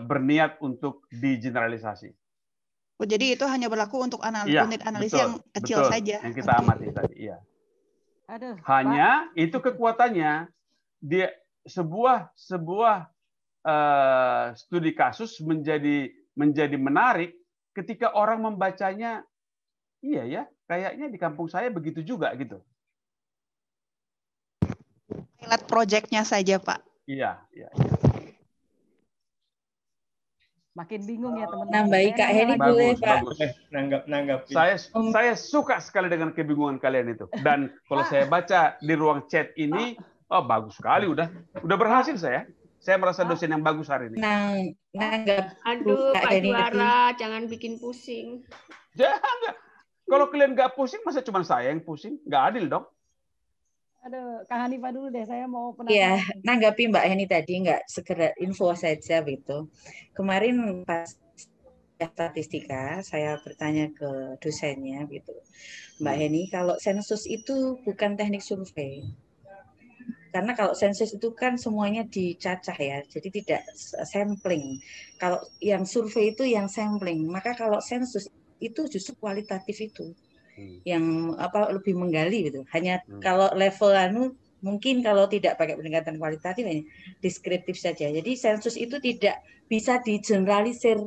Speaker 2: berniat untuk digeneralisasi.
Speaker 1: Jadi itu hanya berlaku untuk unit analisis yang kecil saja.
Speaker 2: Yang kita amati tadi, iya. Hanya itu kekuatannya, dia sebuah studi kasus menjadi menarik ketika orang membacanya. Iya ya, kayaknya di kampung saya begitu juga gitu.
Speaker 1: Pilot project-nya saja, Pak.
Speaker 2: Iya.
Speaker 8: Makin bingung ya teman-teman.
Speaker 12: Nambahi Kak Heni boleh Pak.
Speaker 13: Nanggap.
Speaker 2: Saya suka sekali dengan kebingungan kalian itu. Dan kalau saya baca di ruang chat ini, bagus sekali, udah berhasil saya. Saya merasa dosen yang bagus hari ini.
Speaker 14: Aduh, Pak Juara, jangan bikin pusing.
Speaker 2: Jangan. Kalau kalian nggak pusing, masa cuma saya yang pusing? Nggak adil dong.
Speaker 8: Aduh, Kak Hanifah dulu deh, saya mau penasaran.
Speaker 12: Iya, nanggapi Mbak Heni tadi, nggak sekedar info saja gitu. Kemarin pas statistika, saya bertanya ke dosennya gitu, Mbak Heni, kalau sensus itu bukan teknik survei. Karena kalau sensus itu kan semuanya dicacah ya, jadi tidak sampling. Kalau yang survei itu yang sampling, maka kalau sensus itu justru kualitatif itu. Yang lebih menggali gitu. Hanya kalau level mungkin kalau tidak pakai pendekatan kualitatif hanya deskriptif saja. Jadi sensus itu tidak bisa digeneralisir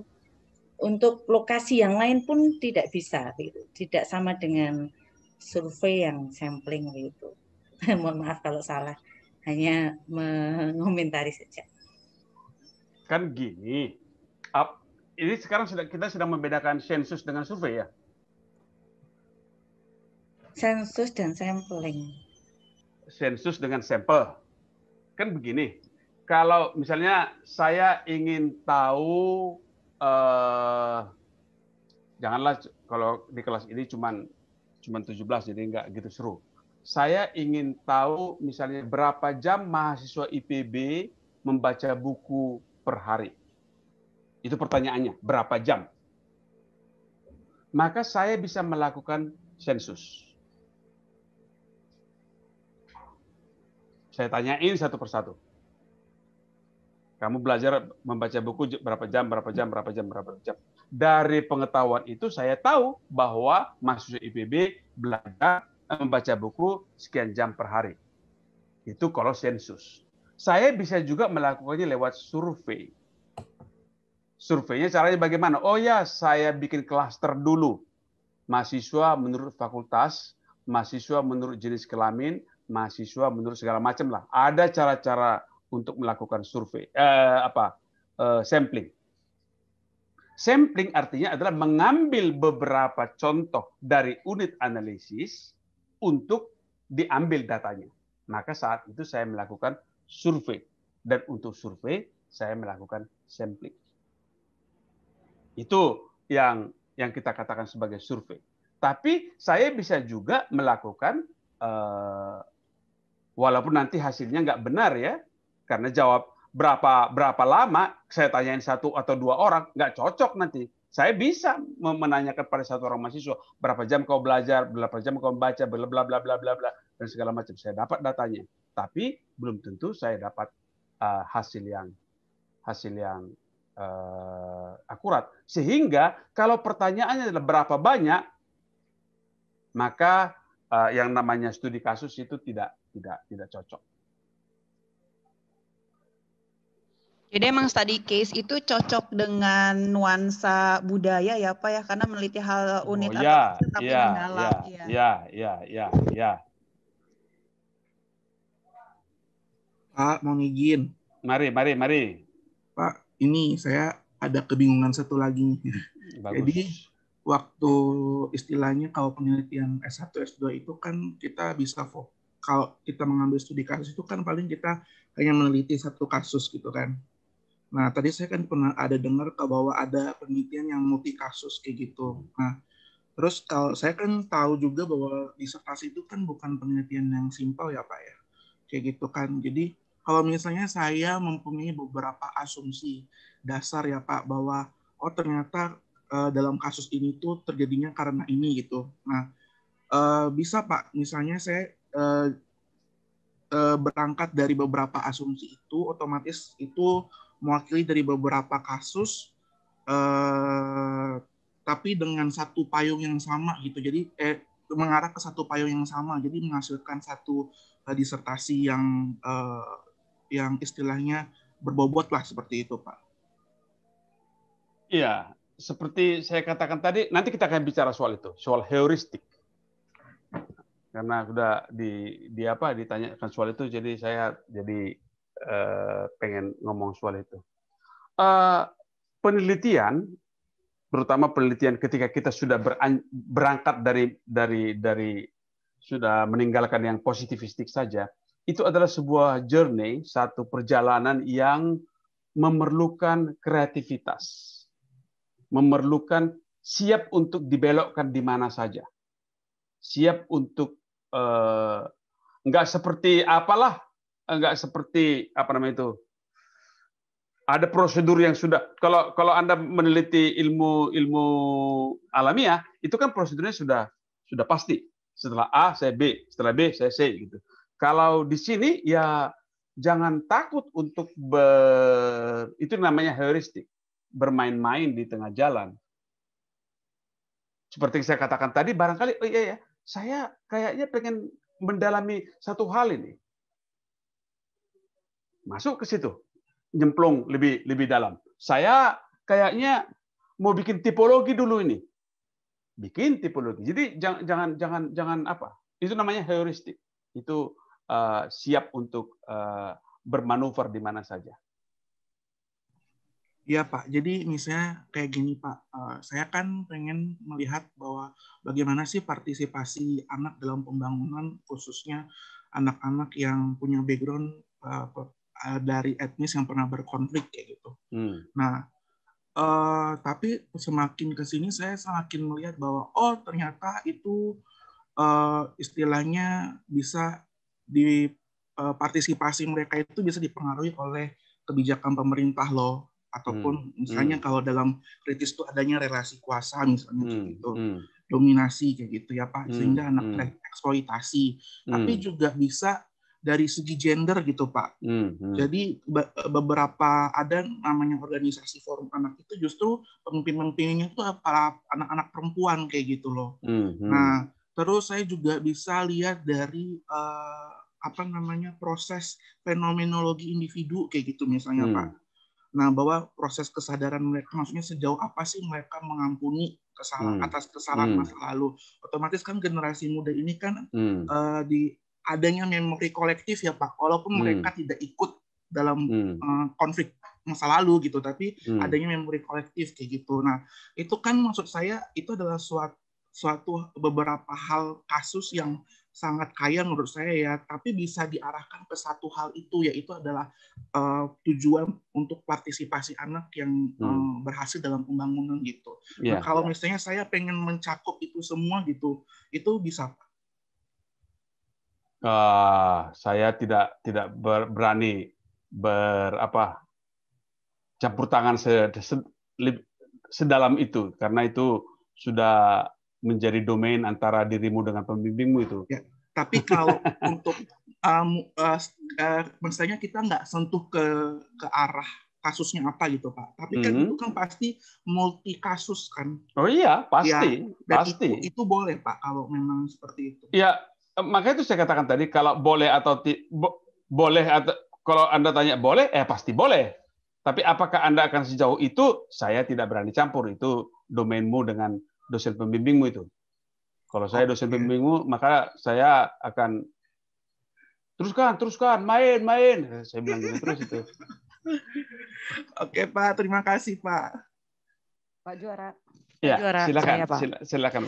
Speaker 12: untuk lokasi yang lain pun tidak bisa gitu. Tidak sama dengan survei yang sampling gitu. Mohon maaf kalau salah. Hanya mengomentari saja.
Speaker 2: Kan gini. Ini sekarang kita sedang membedakan sensus dengan survei ya.
Speaker 12: Sensus dan sampling.
Speaker 2: Sensus dengan sampel. Kan begini, kalau misalnya saya ingin tahu janganlah kalau di kelas ini cuman 17 jadi nggak gitu seru. Saya ingin tahu misalnya berapa jam mahasiswa IPB membaca buku per hari. Itu pertanyaannya, berapa jam? Maka saya bisa melakukan sensus. Saya tanyain satu persatu. Kamu belajar membaca buku berapa jam, berapa jam, berapa jam, berapa jam. Dari pengetahuan itu saya tahu bahwa mahasiswa IPB belajar membaca buku sekian jam per hari. Itu kalau sensus. Saya bisa juga melakukannya lewat survei. Surveinya caranya bagaimana? Oh ya, saya bikin klaster dulu. Mahasiswa menurut fakultas, mahasiswa menurut jenis kelamin, mahasiswa menurut segala macam lah. Ada cara-cara untuk melakukan survei, sampling. Sampling artinya adalah mengambil beberapa contoh dari unit analisis untuk diambil datanya. Maka saat itu saya melakukan survei. Dan untuk survei, saya melakukan sampling. Itu yang kita katakan sebagai survei. Tapi saya bisa juga melakukan, walaupun nanti hasilnya nggak benar ya, karena jawab berapa lama, saya tanyain 1 atau 2 orang, nggak cocok nanti. Saya bisa menanyakan pada 1 orang mahasiswa, berapa jam kau belajar, berapa jam kau membaca, bla bla bla bla bla bla dan segala macam. Saya dapat datanya, tapi belum tentu saya dapat hasil yang akurat. Sehingga kalau pertanyaannya adalah berapa banyak, maka yang namanya studi kasus itu tidak cocok.
Speaker 1: Jadi emang study case itu cocok dengan nuansa budaya ya Pak ya, karena meneliti hal unit atau tapi mendalam.
Speaker 2: Ya.
Speaker 9: Pak, mau ngizin.
Speaker 2: Mari.
Speaker 9: Pak, ini saya ada kebingungan satu lagi.
Speaker 2: Bagus.
Speaker 9: Jadi waktu istilahnya kalau penelitian S1, S2 itu kan kita bisa kalau kita mengambil studi kasus itu kan paling kita hanya meneliti satu kasus gitu kan. Nah, tadi saya kan pernah ada dengar bahwa ada penelitian yang multi kasus kayak gitu. Nah, terus kalau saya kan tahu juga bahwa disertasi itu kan bukan penelitian yang simpel ya Pak ya. Kayak gitu kan. Jadi kalau misalnya saya mempunyai beberapa asumsi dasar ya Pak bahwa oh ternyata dalam kasus ini tuh terjadinya karena ini gitu. Nah, bisa Pak misalnya saya berangkat dari beberapa asumsi itu, otomatis itu mewakili dari beberapa kasus, tapi dengan satu payung yang sama gitu. Jadi mengarah ke satu payung yang sama. Jadi menghasilkan satu disertasi yang istilahnya berbobot lah seperti itu, Pak.
Speaker 2: Iya, seperti saya katakan tadi, nanti kita akan bicara soal itu, soal heuristik. Karena sudah ditanyakan soal itu, jadi saya pengen ngomong soal itu. Penelitian, terutama penelitian ketika kita sudah berangkat dari sudah meninggalkan yang positivistik saja, itu adalah sebuah journey, satu perjalanan yang memerlukan kreativitas, memerlukan siap untuk dibelokkan di mana saja, siap untuk nggak seperti ada prosedur yang sudah, kalau Anda meneliti ilmu alamiah itu kan prosedurnya sudah pasti, setelah A saya B, setelah B saya C gitu. Kalau di sini ya jangan takut untuk itu namanya heuristik, bermain-main di tengah jalan. Seperti yang saya katakan tadi, barangkali oh iya ya, saya kayaknya pengen mendalami satu hal ini. Masuk ke situ, nyemplung lebih dalam. Saya kayaknya mau bikin tipologi dulu ini. Bikin tipologi. Jadi jangan apa? Itu namanya heuristik. Itu siap untuk bermanuver di mana saja.
Speaker 9: Iya Pak, jadi misalnya kayak gini Pak, saya kan pengen melihat bahwa bagaimana sih partisipasi anak dalam pembangunan, khususnya anak-anak yang punya background dari etnis yang pernah berkonflik kayak gitu. Nah, Tapi semakin ke sini saya semakin melihat bahwa ternyata itu istilahnya bisa partisipasi mereka itu bisa dipengaruhi oleh kebijakan pemerintah loh, ataupun misalnya kalau dalam kritis itu adanya relasi kuasa misalnya gitu, dominasi kayak gitu ya Pak, sehingga anak eksploitasi. Tapi juga bisa dari segi gender gitu Pak. Jadi beberapa ada namanya organisasi forum anak itu justru pemimpin-pemimpinnya itu para anak-anak perempuan kayak gitu loh. Nah, terus saya juga bisa lihat dari proses fenomenologi individu kayak gitu misalnya Pak. Nah, bahwa proses kesadaran mereka, maksudnya sejauh apa sih mereka mengampuni atas kesalahan masa lalu. Otomatis kan generasi muda ini kan di adanya memori kolektif ya Pak, walaupun mereka tidak ikut dalam konflik masa lalu gitu, tapi adanya memori kolektif kayak gitu. Nah, itu kan maksud saya itu adalah suatu beberapa hal kasus yang sangat kaya menurut saya ya, tapi bisa diarahkan ke satu hal itu, yaitu adalah tujuan untuk partisipasi anak yang berhasil dalam pembangunan gitu. Nah, kalau misalnya saya pengen mencakup itu semua gitu, itu bisa.
Speaker 2: Saya tidak berani campur tangan sedalam itu, karena itu sudah menjadi domain antara dirimu dengan pembimbingmu itu.
Speaker 9: Ya, tapi kalau untuk misalnya kita nggak sentuh ke arah kasusnya apa gitu Pak, tapi kan itu kan pasti multi kasus kan.
Speaker 2: Oh iya, pasti.
Speaker 9: Ya,
Speaker 2: pasti.
Speaker 9: Itu boleh Pak kalau memang seperti itu.
Speaker 2: Ya, makanya itu saya katakan tadi, kalau boleh atau boleh, atau kalau Anda tanya boleh, pasti boleh. Tapi apakah Anda akan sejauh itu? Saya tidak berani campur. Itu domainmu dengan dosen pembimbingmu itu. Kalau saya dosen pembimbingmu, maka saya akan teruskan, main. Saya bilang gitu terus itu.
Speaker 9: Oke Pak, terima kasih Pak.
Speaker 8: Pak Juara.
Speaker 2: Ya,
Speaker 8: Juara,
Speaker 2: silakan,
Speaker 8: saya, Pak.
Speaker 2: Silakan.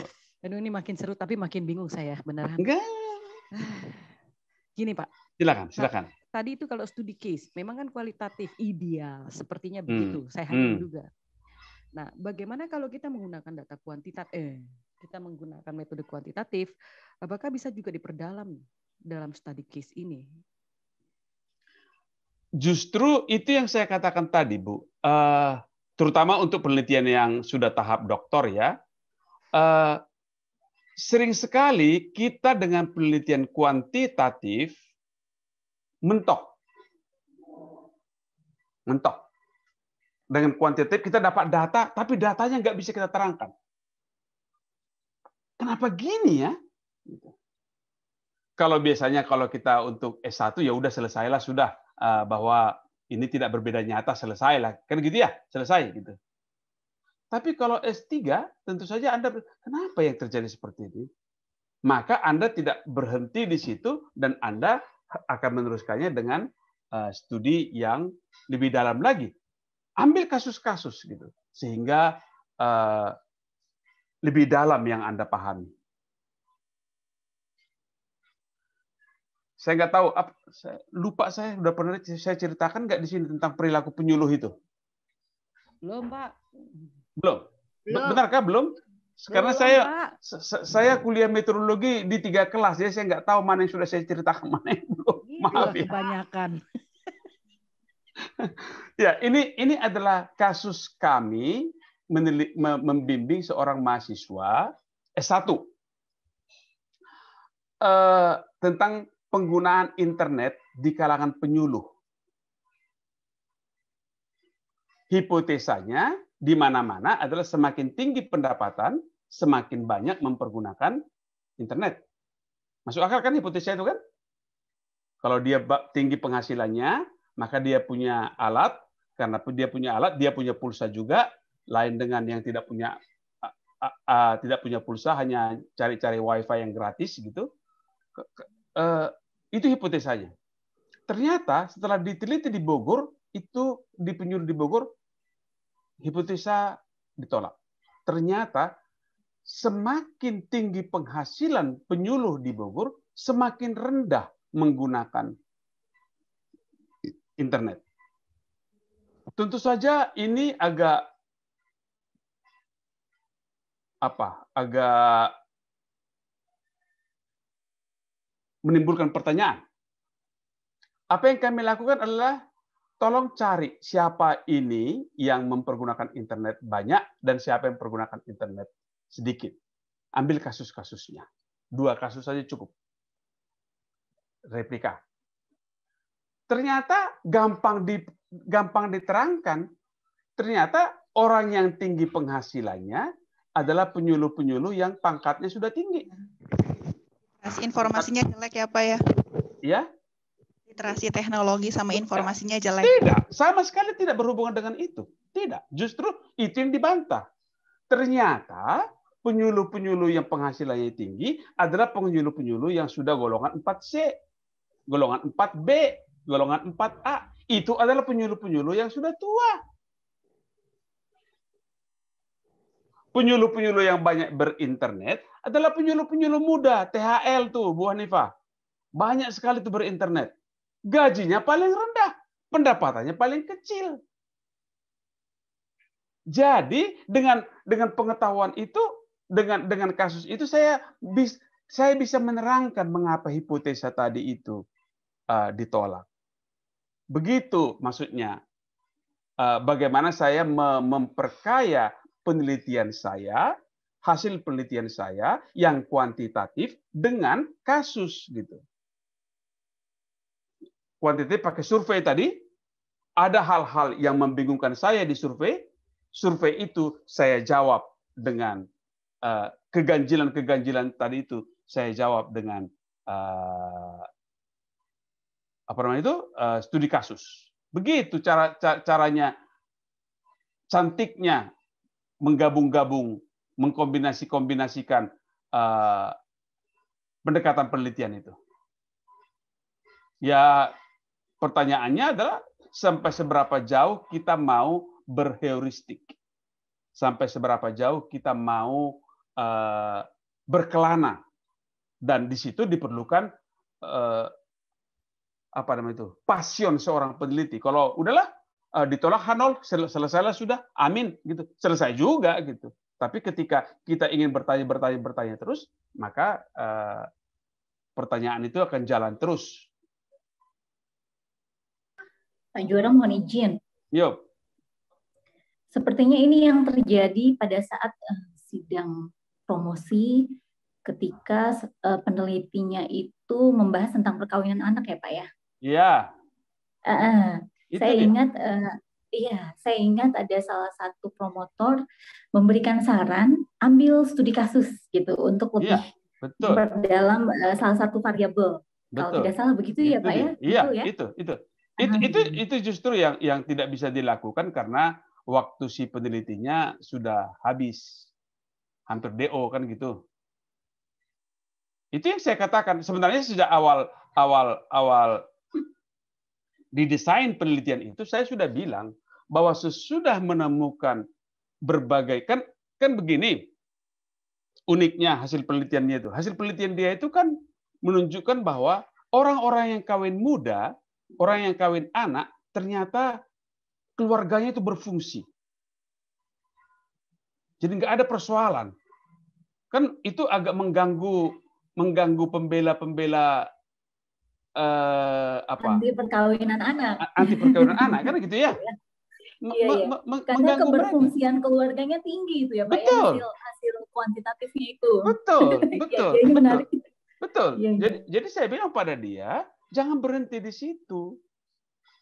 Speaker 8: Aduh, ini makin seru tapi makin bingung saya beneran.
Speaker 2: Enggak.
Speaker 8: Gini Pak.
Speaker 2: Silakan.
Speaker 8: Tadi itu kalau studi case, memang kan kualitatif, ideal, sepertinya begitu. Saya hanya menduga. Nah, bagaimana kalau kita menggunakan data kuantitatif, kita menggunakan metode kuantitatif, apakah bisa juga diperdalam dalam studi case ini?
Speaker 2: Justru itu yang saya katakan tadi, Bu. Terutama untuk penelitian yang sudah tahap doktor ya. Sering sekali kita dengan penelitian kuantitatif mentok. Dengan kuantitatif kita dapat data, tapi datanya nggak bisa kita terangkan. Kenapa gini ya? Kalau biasanya kalau kita untuk S1 ya udah selesailah sudah, bahwa ini tidak berbeda nyata, selesailah. Kan gitu ya, selesai gitu. Tapi kalau S3 tentu saja Anda, kenapa yang terjadi seperti ini? Maka Anda tidak berhenti di situ dan Anda akan meneruskannya dengan studi yang lebih dalam lagi. Ambil kasus-kasus gitu, sehingga lebih dalam yang Anda pahami. Saya nggak tahu, lupa saya sudah pernah saya ceritakan nggak di sini tentang perilaku penyuluh itu?
Speaker 8: Belum Pak.
Speaker 2: Belum. Benarkah belum? Karena saya kuliah meteorologi di 3 kelas, jadi saya nggak tahu mana yang sudah saya ceritakan, mana yang belum. Maaf ya.
Speaker 8: Kebanyakan.
Speaker 2: Ya, ini adalah kasus kami membimbing seorang mahasiswa S1 tentang penggunaan internet di kalangan penyuluh. Hipotesanya di mana-mana adalah semakin tinggi pendapatan, semakin banyak mempergunakan internet. Masuk akal kan hipotesa itu kan? Kalau dia tinggi penghasilannya, maka dia punya alat, karena dia punya alat, dia punya pulsa juga, lain dengan yang tidak punya pulsa, hanya cari-cari wifi yang gratis gitu. Itu hipotesanya. Ternyata setelah diteliti di Bogor, itu di penyuluh di Bogor, hipotesa ditolak. Ternyata semakin tinggi penghasilan penyuluh di Bogor, semakin rendah menggunakan internet. Tentu saja ini agak agak menimbulkan pertanyaan. Apa yang kami lakukan adalah tolong cari siapa ini yang mempergunakan internet banyak dan siapa yang mempergunakan internet sedikit. Ambil kasus-kasusnya. 2 kasus saja cukup. Replika. Ternyata gampang diterangkan. Ternyata orang yang tinggi penghasilannya adalah penyuluh-penyuluh yang pangkatnya sudah tinggi.
Speaker 1: Informasinya jelek ya Pak ya?
Speaker 2: Ya.
Speaker 1: Literasi teknologi sama informasinya jelek.
Speaker 2: Tidak, sama sekali tidak berhubungan dengan itu. Tidak, justru itu yang dibantah. Ternyata penyuluh-penyuluh yang penghasilannya tinggi adalah penyuluh-penyuluh yang sudah golongan 4C, golongan 4B, golongan 4A. Itu adalah penyuluh-penyuluh yang sudah tua. Penyuluh-penyuluh yang banyak berinternet adalah penyuluh-penyuluh muda, THL tuh, Bu Hanifah. Banyak sekali tuh berinternet. Gajinya paling rendah, pendapatannya paling kecil. Jadi dengan pengetahuan itu, dengan kasus itu saya bisa menerangkan mengapa hipotesa tadi itu ditolak. Begitu maksudnya. Bagaimana saya memperkaya penelitian saya, hasil penelitian saya yang kuantitatif dengan kasus gitu. Kuantitatif pakai survei tadi, ada hal-hal yang membingungkan saya di survei. Survei itu saya jawab dengan keganjilan-keganjilan tadi itu saya jawab dengan studi kasus. Begitu caranya, cantiknya menggabung-gabung, mengkombinasi-kombinasikan pendekatan penelitian itu. Ya, pertanyaannya adalah sampai seberapa jauh kita mau berheuristik, sampai seberapa jauh kita mau berkelana, dan di situ diperlukan passion seorang peneliti. Kalau udahlah ditolak H0, selesailah sudah, amin gitu, selesai juga gitu. Tapi ketika kita ingin bertanya terus, maka pertanyaan itu akan jalan terus.
Speaker 5: Pak Juara mohon izin.
Speaker 2: Yuk.
Speaker 5: Sepertinya ini yang terjadi pada saat sidang promosi ketika penelitinya itu membahas tentang perkawinan anak ya Pak ya?
Speaker 2: Iya.
Speaker 5: Saya ingat ada salah satu promotor memberikan saran ambil studi kasus gitu untuk lebih dalam salah satu variabel. Kalau tidak salah begitu ya Pak ya?
Speaker 2: Iya, itu justru yang tidak bisa dilakukan karena waktu si penelitinya sudah habis, hampir DO kan gitu. Itu yang saya katakan sebenarnya sejak awal didesain penelitian itu saya sudah bilang bahwa sesudah menemukan berbagai kan begini uniknya hasil penelitiannya itu. Hasil penelitian dia itu kan menunjukkan bahwa orang-orang yang kawin muda, orang yang kawin anak ternyata keluarganya itu berfungsi. Jadi nggak ada persoalan. Kan itu agak mengganggu pembela-pembela
Speaker 5: anti perkawinan anak.
Speaker 2: Anti perkawinan anak kan gitu ya.
Speaker 5: Karena keberfungsian keluarganya tinggi itu ya Pak ya, hasil kuantitatifnya itu.
Speaker 2: Betul.
Speaker 5: Ini menarik.
Speaker 2: Betul. Jadi saya bilang pada dia, jangan berhenti di situ.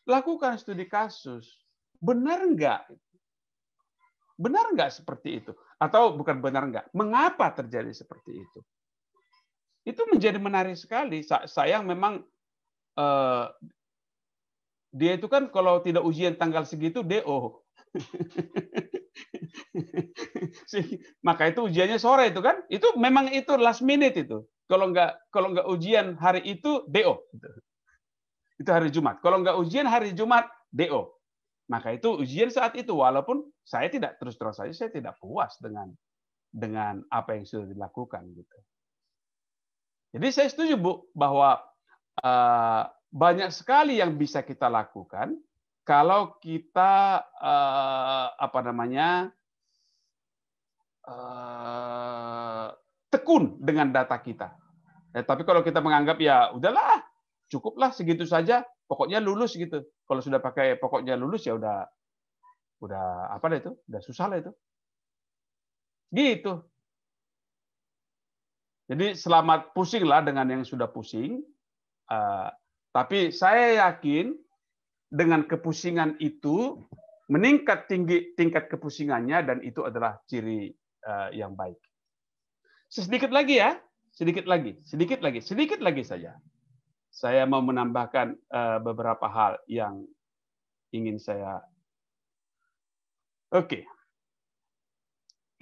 Speaker 2: Lakukan studi kasus. Benar nggak? Benar nggak seperti itu? Atau bukan benar nggak? Mengapa terjadi seperti itu? Itu menjadi menarik sekali. Sayang memang dia itu kan kalau tidak ujian tanggal segitu DO. Maka itu ujiannya sore itu kan? Itu memang itu last minute itu. Kalau nggak ujian hari itu DO. Itu hari Jumat. Kalau nggak ujian hari Jumat DO. Maka itu ujian saat itu, walaupun saya tidak terus saja saya tidak puas dengan apa yang sudah dilakukan gitu. Jadi saya setuju Bu bahwa banyak sekali yang bisa kita lakukan kalau kita tekun dengan data kita. Tapi kalau kita menganggap ya udahlah, cukuplah segitu saja, pokoknya lulus gitu. Kalau sudah pakai pokoknya lulus ya udah apa lah itu? Udah susah lah itu. Gitu. Jadi selamat pusinglah dengan yang sudah pusing. Tapi saya yakin dengan kepusingan itu meningkat tinggi tingkat kepusingannya dan itu adalah ciri yang baik. Sedikit lagi ya, sedikit lagi saja. Saya mau menambahkan beberapa hal yang ingin saya. Oke.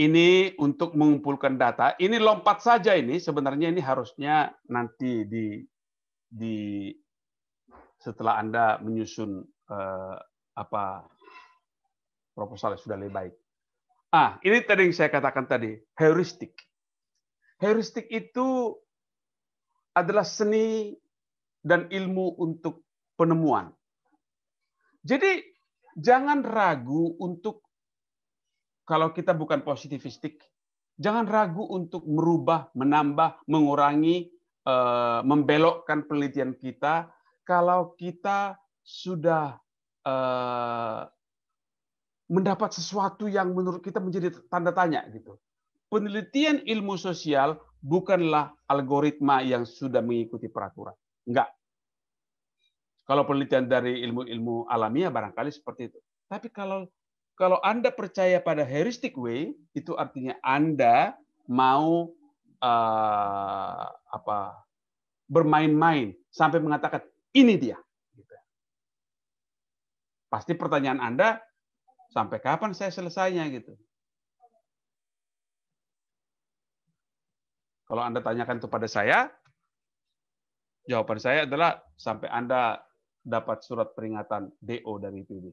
Speaker 2: Ini untuk mengumpulkan data. Ini lompat saja ini. Sebenarnya ini harusnya nanti setelah Anda menyusun proposal sudah lebih baik. Ini tadi yang saya katakan tadi, heuristik. Heuristik itu adalah seni dan ilmu untuk penemuan. Jadi jangan ragu untuk, kalau kita bukan positivistik, jangan ragu untuk merubah, menambah, mengurangi, membelokkan penelitian kita kalau kita sudah mendapat sesuatu yang menurut kita menjadi tanda tanya gitu. Penelitian ilmu sosial bukanlah algoritma yang sudah mengikuti peraturan. Enggak. Kalau penelitian dari ilmu-ilmu alamiah barangkali seperti itu. Tapi kalau Anda percaya pada heuristic way, itu artinya Anda mau bermain-main sampai mengatakan ini dia. Pasti pertanyaan Anda, sampai kapan saya selesainya gitu. Kalau Anda tanyakan itu pada saya, jawaban saya adalah sampai Anda dapat surat peringatan DO dari IPB.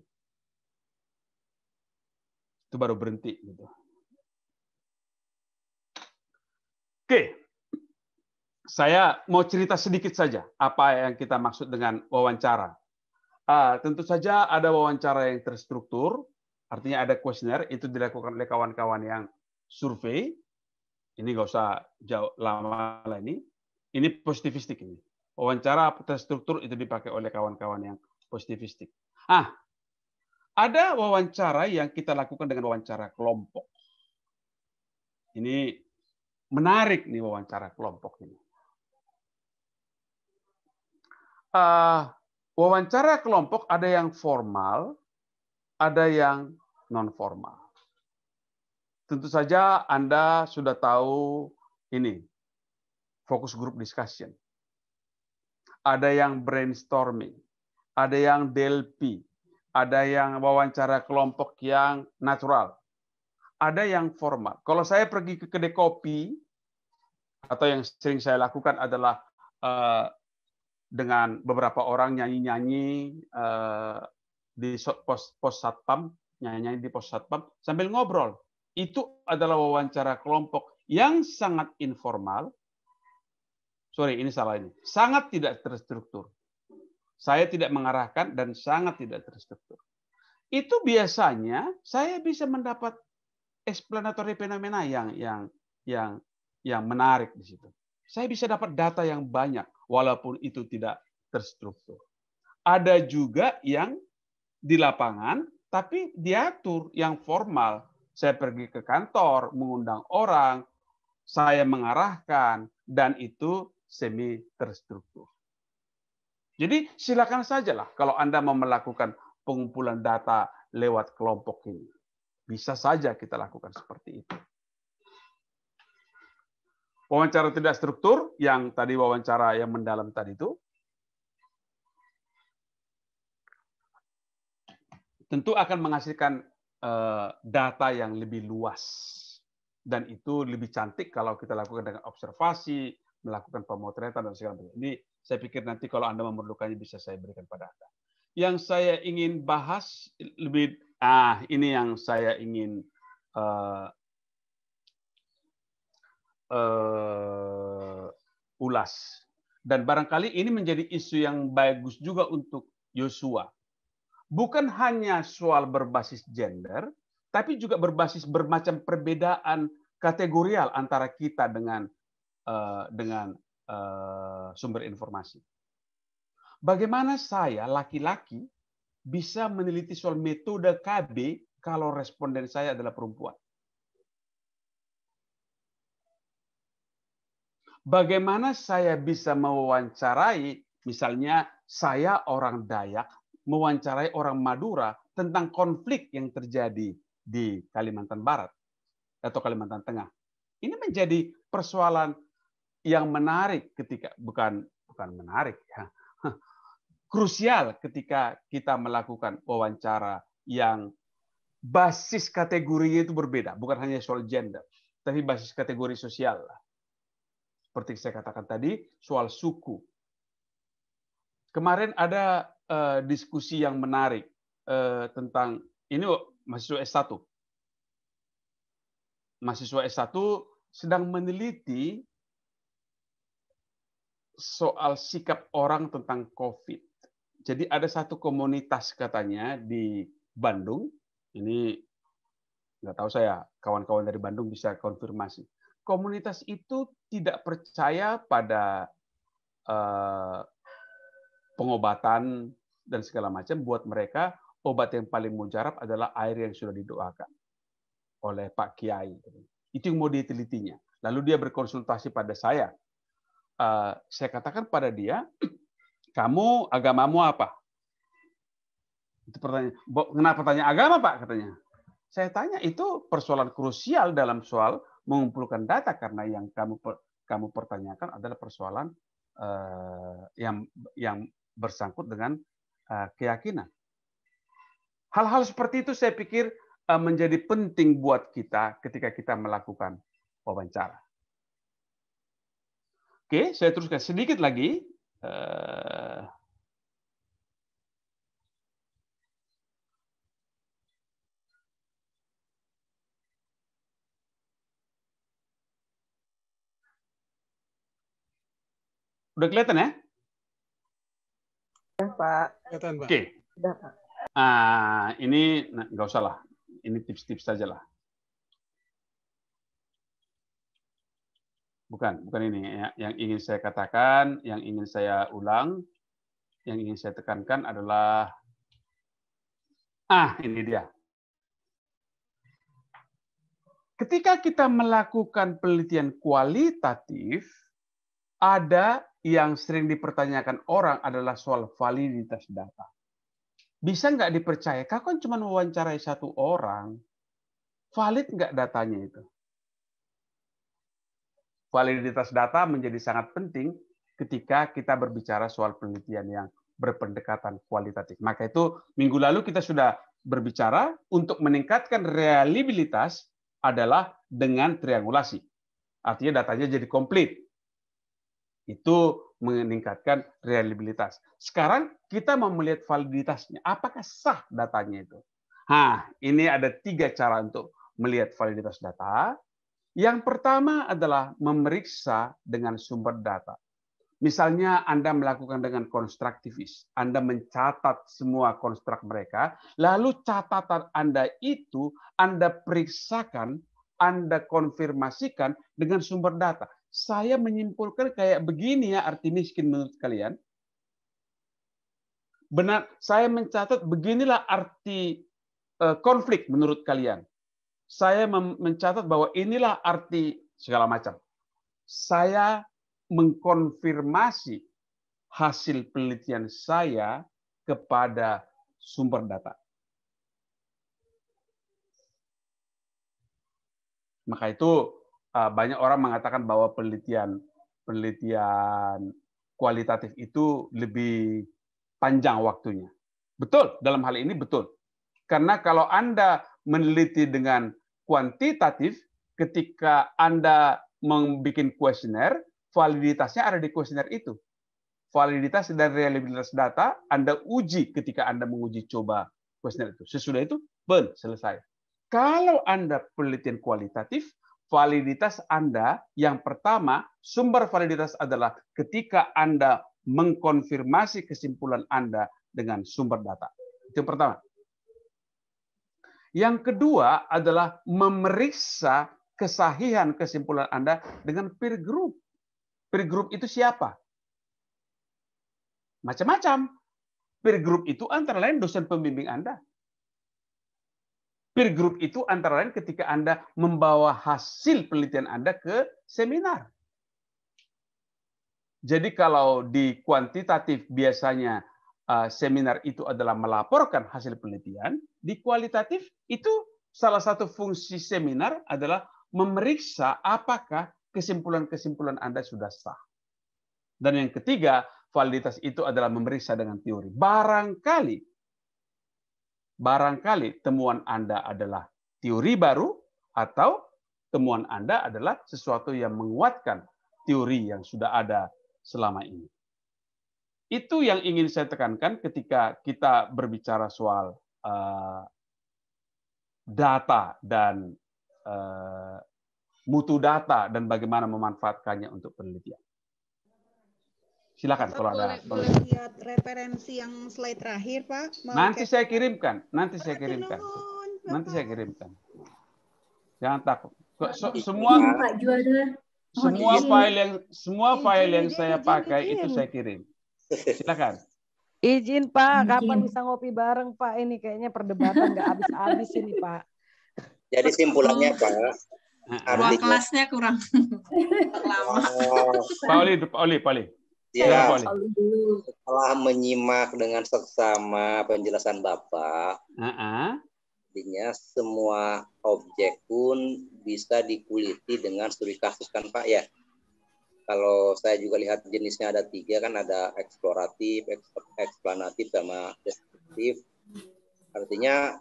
Speaker 2: Itu baru berhenti gitu. Oke. Saya mau cerita sedikit saja apa yang kita maksud dengan wawancara. Tentu saja ada wawancara yang terstruktur, artinya ada kuesioner, itu dilakukan oleh kawan-kawan yang survei. Ini nggak usah jauh lama lah ini. Ini positivistik ini. Wawancara terstruktur itu dipakai oleh kawan-kawan yang positivistik. Ada wawancara yang kita lakukan dengan wawancara kelompok. Ini menarik nih wawancara kelompok ini. Wawancara kelompok ada yang formal, ada yang non formal. Tentu saja Anda sudah tahu ini, focus group discussion. Ada yang brainstorming, ada yang DLP, ada yang wawancara kelompok yang natural, ada yang formal. Kalau saya pergi ke kedai kopi, atau yang sering saya lakukan adalah dengan beberapa orang nyanyi-nyanyi di pos satpam, nyanyi-nyanyi di pos satpam sambil ngobrol. Itu adalah wawancara kelompok yang sangat informal. Sorry, ini salah ini. Sangat tidak terstruktur. Saya tidak mengarahkan dan sangat tidak terstruktur. Itu biasanya saya bisa mendapat explanatory fenomena yang menarik di situ. Saya bisa dapat data yang banyak walaupun itu tidak terstruktur. Ada juga yang di lapangan tapi diatur yang formal. Saya pergi ke kantor, mengundang orang, saya mengarahkan, dan itu semi terstruktur. Jadi silakan sajalah kalau Anda mau melakukan pengumpulan data lewat kelompok ini. Bisa saja kita lakukan seperti itu. Wawancara tidak struktur, yang tadi wawancara yang mendalam tadi itu, tentu akan menghasilkan data yang lebih luas. Dan itu lebih cantik kalau kita lakukan dengan observasi, melakukan pemotretan, dan segala macam. Ini saya pikir nanti kalau Anda memerlukannya bisa saya berikan pada Anda. Yang saya ingin bahas lebih, ini yang saya ingin ulas. Dan barangkali ini menjadi isu yang bagus juga untuk Yosua. Bukan hanya soal berbasis gender, tapi juga berbasis bermacam perbedaan kategorial antara kita dengan sumber informasi. Bagaimana saya laki-laki bisa meneliti soal metode KB kalau responden saya adalah perempuan? Bagaimana saya bisa mewawancarai, misalnya saya orang Dayak, mewawancarai orang Madura tentang konflik yang terjadi di Kalimantan Barat atau Kalimantan Tengah. Ini menjadi persoalan yang menarik ketika bukan menarik ya. Krusial ketika kita melakukan wawancara yang basis kategorinya itu berbeda, bukan hanya soal gender, tapi basis kategori sosial. Seperti saya katakan tadi, soal suku. Kemarin ada diskusi yang menarik tentang ini mahasiswa S1. Mahasiswa S1 sedang meneliti soal sikap orang tentang COVID. Jadi ada satu komunitas katanya di Bandung, ini nggak tahu saya, kawan-kawan dari Bandung bisa konfirmasi. Komunitas itu tidak percaya pada pengobatan dan segala macam. Buat mereka, obat yang paling mujarab adalah air yang sudah didoakan oleh Pak Kiai. Itu yang mau ditelitinya. Lalu dia berkonsultasi pada saya. Saya katakan pada dia, kamu agamamu apa? Itu pertanyaan. Kenapa tanya agama, Pak? Katanya. Saya tanya, itu persoalan krusial dalam soal mengumpulkan data, karena yang kamu pertanyakan adalah persoalan yang bersangkut dengan keyakinan. Hal-hal seperti itu saya pikir menjadi penting buat kita ketika kita melakukan wawancara. Oke, saya teruskan sedikit lagi. Udah kelihatan ya?
Speaker 7: Ya, Pak.
Speaker 6: Kelihatan, Pak.
Speaker 2: Oke.
Speaker 7: Sudah, Pak.
Speaker 2: Ini nggak usah lah. Ini tips-tips saja lah. Bukan ini. Yang ingin saya katakan, yang ingin saya ulang, yang ingin saya tekankan adalah ini dia. Ketika kita melakukan penelitian kualitatif, ada yang sering dipertanyakan orang adalah soal validitas data. Bisa nggak dipercaya? Kau kan cuma mewawancarai satu orang. Valid nggak datanya itu? Validitas data menjadi sangat penting ketika kita berbicara soal penelitian yang berpendekatan kualitatif. Maka itu minggu lalu kita sudah berbicara untuk meningkatkan reliabilitas adalah dengan triangulasi. Artinya datanya jadi komplit. Itu meningkatkan reliabilitas. Sekarang kita mau melihat validitasnya. Apakah sah datanya itu? Ini ada 3 cara untuk melihat validitas data. Yang pertama adalah memeriksa dengan sumber data. Misalnya Anda melakukan dengan konstruktivis. Anda mencatat semua konstruk mereka, lalu catatan Anda itu Anda periksakan, Anda konfirmasikan dengan sumber data. Saya menyimpulkan kayak begini ya arti miskin menurut kalian. Benar, saya mencatat beginilah arti konflik menurut kalian. Saya mencatat bahwa inilah arti segala macam. Saya mengkonfirmasi hasil penelitian saya kepada sumber data. Maka itu banyak orang mengatakan bahwa penelitian kualitatif itu lebih panjang waktunya. Betul, dalam hal ini betul. Karena kalau Anda meneliti dengan kuantitatif, ketika Anda membuat kuesioner, validitasnya ada di kuesioner itu. Validitas dan reliabilitas data Anda uji ketika Anda menguji coba kuesioner itu. Sesudah itu, selesai. Kalau Anda penelitian kualitatif, validitas Anda yang pertama, sumber validitas adalah ketika Anda mengkonfirmasi kesimpulan Anda dengan sumber data. Itu yang pertama. Yang kedua adalah memeriksa kesahihan kesimpulan Anda dengan peer group. Peer group itu siapa? Macam-macam. Peer group itu antara lain dosen pembimbing Anda. Peer group itu antara lain ketika Anda membawa hasil penelitian Anda ke seminar. Jadi kalau di kuantitatif biasanya seminar itu adalah melaporkan hasil penelitian, di kualitatif itu salah satu fungsi seminar adalah memeriksa apakah kesimpulan-kesimpulan Anda sudah sah. Dan yang ketiga, validitas itu adalah memeriksa dengan teori. Barangkali temuan Anda adalah teori baru atau temuan Anda adalah sesuatu yang menguatkan teori yang sudah ada selama ini. Itu yang ingin saya tekankan ketika kita berbicara soal data dan mutu data dan bagaimana memanfaatkannya untuk penelitian. Silakan kalau ada.
Speaker 1: Boleh lihat referensi yang slide terakhir, Pak?
Speaker 2: Nanti saya kirimkan. Nanti saya kirimkan. Jangan takut. Semua file yang saya pakai itu saya kirim. Silakan.
Speaker 8: Izin Pak, kapan bisa ngopi bareng Pak? Ini kayaknya perdebatan nggak habis-habis ini Pak.
Speaker 4: Jadi simpulannya Pak.
Speaker 3: Ruang kelasnya kurang lama.
Speaker 2: Pak Oli.
Speaker 4: Ya, setelah menyimak dengan seksama penjelasan Bapak, artinya semua objek pun bisa dikuliti dengan studi kasus kan Pak ya. Kalau saya juga lihat jenisnya ada 3 kan, ada eksploratif, eksplanatif, sama deskriptif. Artinya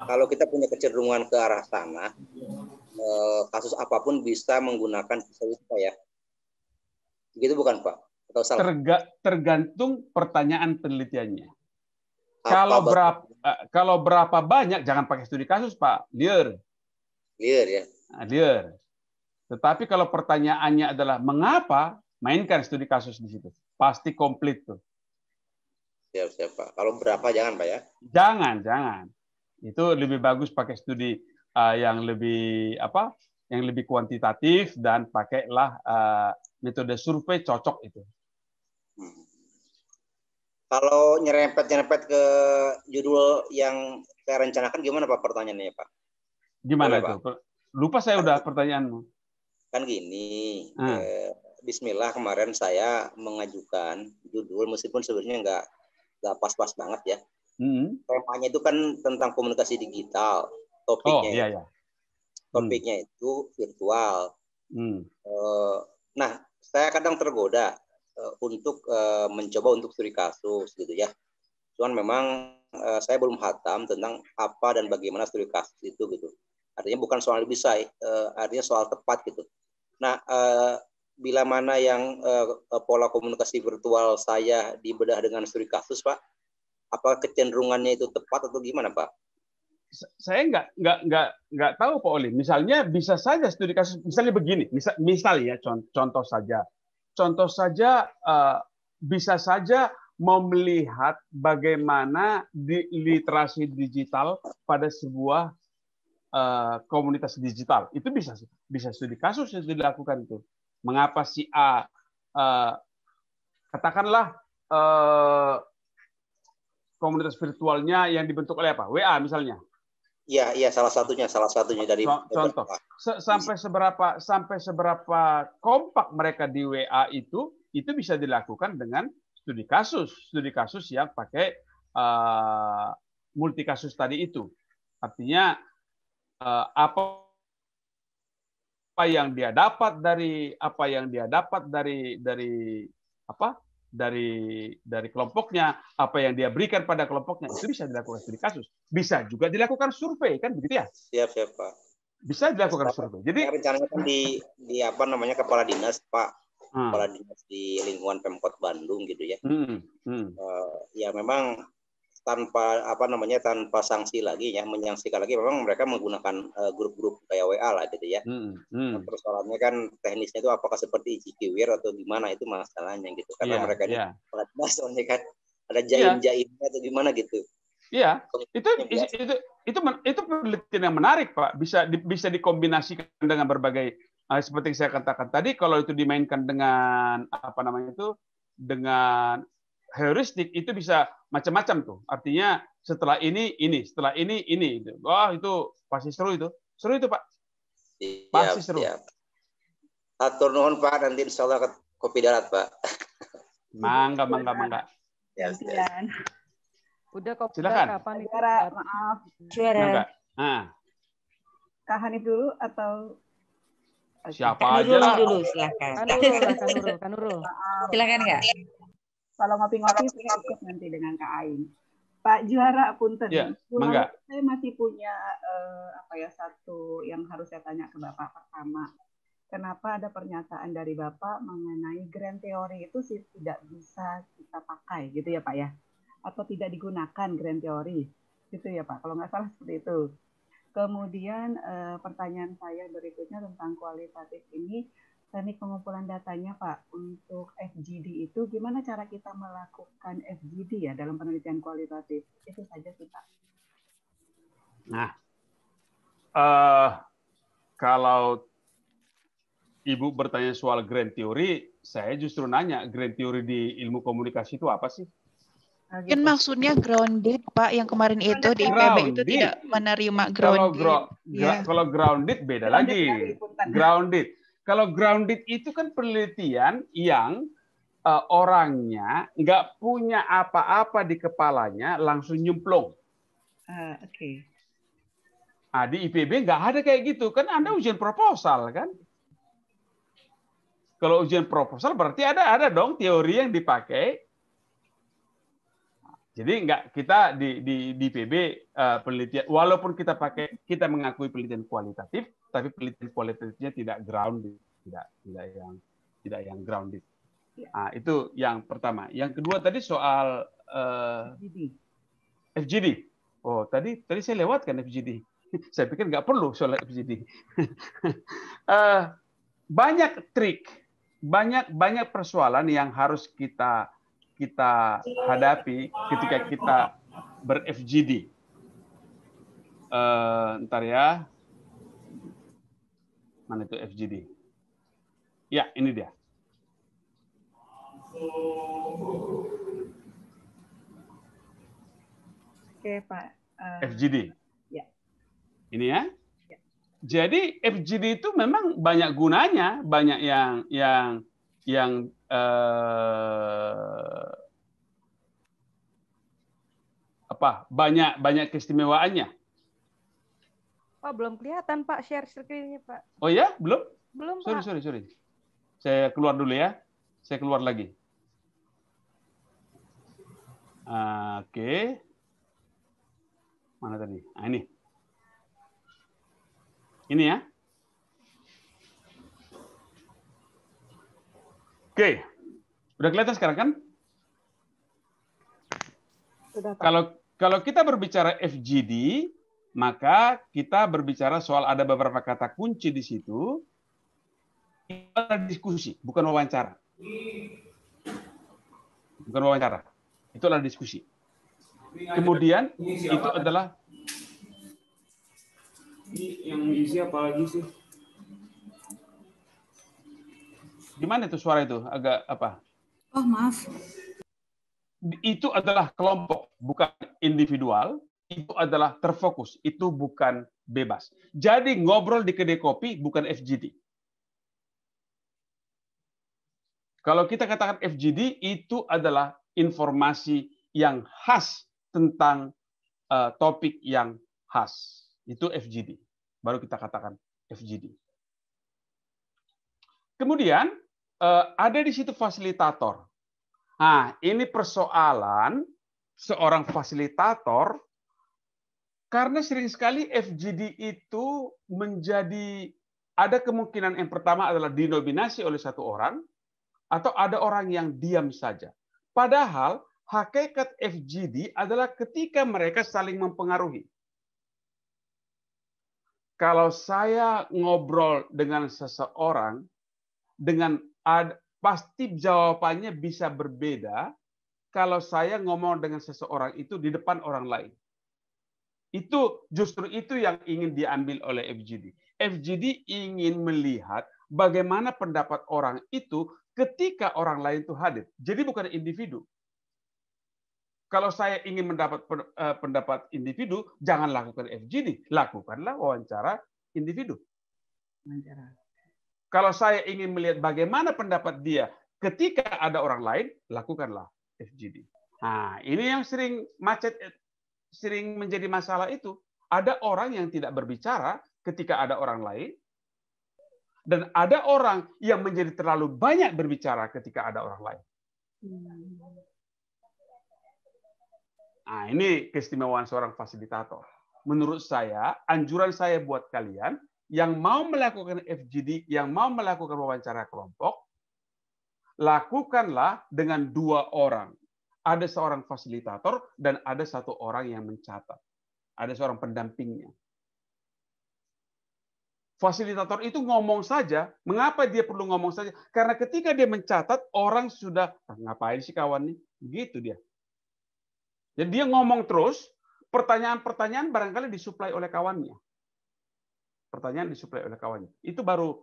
Speaker 4: kalau kita punya kecenderungan ke arah sana, kasus apapun bisa menggunakan pisau itu Pak ya. Begitu bukan Pak? Atau salah?
Speaker 2: Tergantung pertanyaan penelitiannya. Kalau berapa banyak, jangan pakai studi kasus Pak. Liar ya. Liar. Tetapi kalau pertanyaannya adalah mengapa, mainkan studi kasus di situ. Pasti komplit tuh.
Speaker 4: Siap Pak. Kalau berapa jangan Pak ya?
Speaker 2: Jangan. Itu lebih bagus pakai studi yang lebih yang lebih kuantitatif dan pakailah metode survei cocok itu.
Speaker 4: Kalau nyerempet ke judul yang saya rencanakan gimana Pak pertanyaannya Pak?
Speaker 2: Gimana itu? Pak? Lupa saya udah pertanyaanmu.
Speaker 4: Kan gini, Bismillah kemarin saya mengajukan judul meskipun sebenarnya nggak pas-pas banget ya. Temanya itu kan tentang komunikasi digital. Topiknya topiknya itu virtual. Nah, saya kadang tergoda untuk mencoba untuk studi kasus gitu ya. Cuman memang saya belum hatam tentang apa dan bagaimana studi kasus itu gitu. Artinya bukan soal bisa, artinya soal tepat gitu. Nah, bila mana yang pola komunikasi virtual saya dibedah dengan studi kasus, Pak, apa kecenderungannya itu tepat atau gimana, Pak?
Speaker 2: Saya nggak tahu Pak Oli. Misalnya bisa saja studi kasus, misalnya begini, misal ya contoh saja bisa saja mau melihat bagaimana literasi digital pada sebuah komunitas digital. Itu bisa studi kasus yang dilakukan itu. Mengapa si A katakanlah komunitas virtualnya yang dibentuk oleh apa? WA misalnya.
Speaker 4: Iya, salah satunya dari
Speaker 2: contoh. Sampai seberapa kompak mereka di WA itu bisa dilakukan dengan studi kasus yang pakai multi kasus tadi itu. Artinya apa yang dia dapat dari kelompoknya, apa yang dia berikan pada kelompoknya, itu bisa dilakukan studi kasus. Bisa juga dilakukan survei, kan begitu ya?
Speaker 4: Siap Pak.
Speaker 2: Bisa dilakukan survei. Jadi
Speaker 4: rencananya kan di kepala dinas Pak, kepala dinas di lingkungan Pemkot Bandung gitu ya. Ya memang tanpa tanpa sanksi lagi ya, menyangsikan lagi, memang mereka menggunakan grup-grup kayak WA lah gitu ya. Nah, persoalannya kan teknisnya itu apakah seperti ICQWare atau gimana, itu masalahnya gitu, karena mereka ini soalnya kan ada jaim-jaimnya atau gimana gitu.
Speaker 2: Iya, itu penelitian yang menarik, Pak. Bisa dikombinasikan dengan berbagai seperti yang saya katakan tadi, kalau itu dimainkan dengan apa namanya itu, dengan heuristik itu bisa macam-macam tuh. Artinya setelah ini, setelah ini. Wah, itu pasti seru itu. Seru itu, Pak. Pasti seru.
Speaker 4: Atur nuhun, Pak, nanti insya Allah kopi darat, Pak.
Speaker 2: Mangga.
Speaker 4: Ya.
Speaker 8: Udah kok.
Speaker 2: Silakan.
Speaker 8: Kapan itu?
Speaker 7: Maaf.
Speaker 2: Juara.
Speaker 7: Kak Hanif dulu atau
Speaker 2: siapa
Speaker 12: Kak
Speaker 2: aja lah.
Speaker 12: dulu silakan.
Speaker 8: Kak Nurul.
Speaker 12: Silakan Kak.
Speaker 7: Kalau ngopi-ngopi saya ikut nanti dengan Kak Aing. Pak Juara, punten.
Speaker 2: Ya, mangga.
Speaker 7: Saya masih punya satu yang harus saya tanya ke Bapak pertama. Kenapa ada pernyataan dari Bapak mengenai grand teori itu tidak bisa kita pakai gitu ya Pak ya? Atau tidak digunakan grand teori gitu ya Pak? Kalau nggak salah seperti itu. Kemudian pertanyaan saya berikutnya tentang kualitatif ini, teknik pengumpulan datanya Pak, untuk FGD itu gimana cara kita melakukan FGD ya dalam penelitian kualitatif? Itu saja sih Pak.
Speaker 2: Nah, kalau Ibu bertanya soal grand theory, saya justru nanya, grand theory di ilmu komunikasi itu apa sih?
Speaker 1: Mungkin maksudnya grounded, Pak, yang kemarin itu di IPB itu tidak menerima grounded.
Speaker 2: Kalau grounded beda lagi. Grounded. Kalau grounded itu kan penelitian yang orangnya nggak punya apa-apa di kepalanya, langsung nyemplung.
Speaker 7: Oke.
Speaker 2: Nah, di IPB nggak ada kayak gitu. Kan Anda ujian proposal, kan? Kalau ujian proposal berarti ada dong teori yang dipakai. Jadi enggak, kita di PB penelitian, walaupun kita mengakui penelitian kualitatif, tapi penelitian kualitatifnya tidak grounded, tidak yang grounded. Nah, itu yang pertama. Yang kedua tadi soal FGD. Oh, tadi saya lewatkan FGD. Saya pikir nggak perlu soal FGD. Banyak trik, banyak persoalan yang harus kita hadapi ketika kita ber-FGD. Ntar ya. Mana itu FGD? Ya, ini dia.
Speaker 7: Oke, Pak.
Speaker 2: FGD.
Speaker 7: Ya.
Speaker 2: Ini ya. Jadi FGD itu memang banyak gunanya, banyak yang banyak keistimewaannya.
Speaker 8: Pak, belum kelihatan Pak share screen-nya Pak.
Speaker 2: Oh ya, belum?
Speaker 8: Belum
Speaker 2: Pak. Sorry. Saya keluar dulu ya. Saya keluar lagi. Oke. Mana tadi? Nah, ini. Ini ya. Oke. Udah kelihatan sekarang kan?
Speaker 7: Sudah, Pak.
Speaker 2: Kalau kita berbicara FGD, maka kita berbicara soal ada beberapa kata kunci di situ. Itu adalah diskusi, bukan wawancara. Bukan wawancara. Itu adalah diskusi. Kemudian itu adalah
Speaker 13: yang isi apa lagi sih?
Speaker 2: Gimana itu suara itu? Agak apa?
Speaker 11: Oh, maaf.
Speaker 2: Itu adalah kelompok, bukan individual. Itu adalah terfokus. Itu bukan bebas. Jadi ngobrol di kedai kopi bukan FGD. Kalau kita katakan FGD, itu adalah informasi yang khas tentang topik yang khas. Itu FGD. Baru kita katakan FGD. Kemudian ada di situ fasilitator. Nah, ini persoalan seorang fasilitator karena sering sekali FGD itu menjadi ada kemungkinan yang pertama adalah dinominasi oleh satu orang atau ada orang yang diam saja. Padahal hakikat FGD adalah ketika mereka saling mempengaruhi. Kalau saya ngobrol dengan seseorang, pasti jawabannya bisa berbeda kalau saya ngomong dengan seseorang itu di depan orang lain. Itu justru itu yang ingin diambil oleh FGD. FGD ingin melihat bagaimana pendapat orang itu ketika orang lain itu hadir. Jadi bukan individu. Kalau saya ingin mendapat pendapat individu, jangan lakukan FGD, lakukanlah wawancara individu. Kalau saya ingin melihat bagaimana pendapat dia ketika ada orang lain, lakukanlah FGD. Nah, ini yang sering macet, sering menjadi masalah itu. Ada orang yang tidak berbicara ketika ada orang lain, dan ada orang yang menjadi terlalu banyak berbicara ketika ada orang lain. Nah, ini keistimewaan seorang fasilitator. Menurut saya, anjuran saya buat kalian yang mau melakukan FGD, yang mau melakukan wawancara kelompok, lakukanlah dengan 2 orang. Ada seorang fasilitator dan ada 1 orang yang mencatat. Ada seorang pendampingnya. Fasilitator itu ngomong saja. Mengapa dia perlu ngomong saja? Karena ketika dia mencatat, orang sudah, ngapain sih kawan nih? Gitu dia. Jadi dia ngomong terus, pertanyaan-pertanyaan barangkali disuplai oleh kawannya. Pertanyaan disuplai oleh kawannya. Itu baru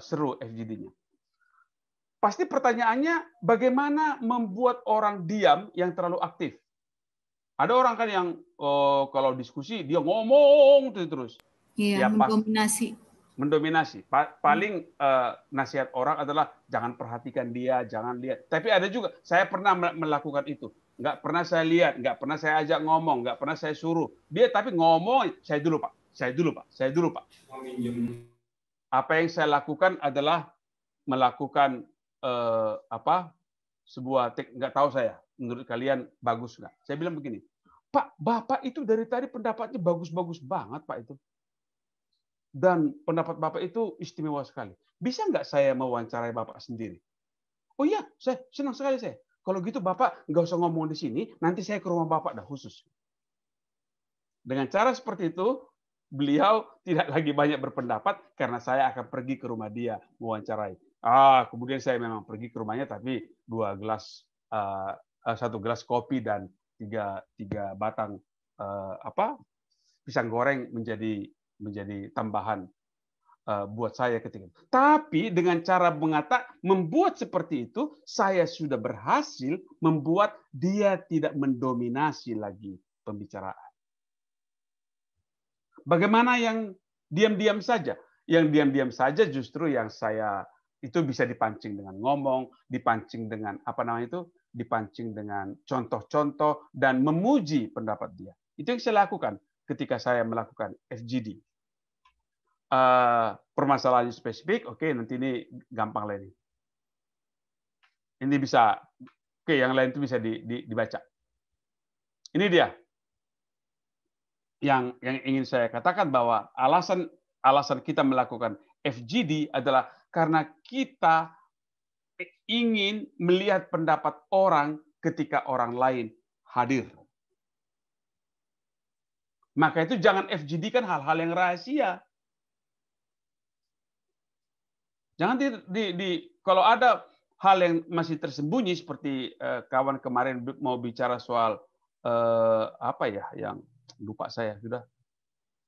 Speaker 2: seru FGD-nya. Pasti pertanyaannya, bagaimana membuat orang diam yang terlalu aktif? Ada orang kan yang kalau diskusi, dia ngomong terus.
Speaker 11: Iya,
Speaker 2: ya,
Speaker 11: mendominasi.
Speaker 2: Mendominasi. Paling nasihat orang adalah jangan perhatikan dia, jangan lihat. Tapi ada juga, saya pernah melakukan itu. Nggak pernah saya lihat, nggak pernah saya ajak ngomong, nggak pernah saya suruh. Dia tapi ngomong, saya dulu Pak, saya dulu Pak, saya dulu Pak. Apa yang saya lakukan adalah melakukan sebuah nggak tahu saya, menurut kalian bagus nggak? Saya bilang begini, Pak, Bapak itu dari tadi pendapatnya bagus-bagus banget Pak itu. Dan pendapat Bapak itu istimewa sekali. Bisa nggak saya mewawancarai Bapak sendiri? Oh iya, saya senang sekali saya. Kalau gitu Bapak nggak usah ngomong di sini, nanti saya ke rumah Bapak dah khusus. Dengan cara seperti itu, beliau tidak lagi banyak berpendapat karena saya akan pergi ke rumah dia mewawancarai. Kemudian saya memang pergi ke rumahnya, tapi 1 gelas kopi dan 3 batang pisang goreng menjadi tambahan buat saya ketika itu. Tapi dengan cara membuat seperti itu, saya sudah berhasil membuat dia tidak mendominasi lagi pembicaraan. Bagaimana yang diam-diam saja? Yang diam-diam saja justru yang saya itu bisa dipancing dengan ngomong, dipancing dengan dipancing dengan contoh-contoh dan memuji pendapat dia. Itu yang saya lakukan ketika saya melakukan FGD. Permasalahannya spesifik, oke, nanti ini gampang lah ini. Ini bisa, oke, yang lain itu bisa dibaca. Ini dia yang ingin saya katakan, bahwa alasan kita melakukan FGD adalah karena kita ingin melihat pendapat orang ketika orang lain hadir. Maka itu jangan FGD kan hal-hal yang rahasia. Jangan kalau ada hal yang masih tersembunyi seperti kawan kemarin mau bicara soal yang lupa saya sudah,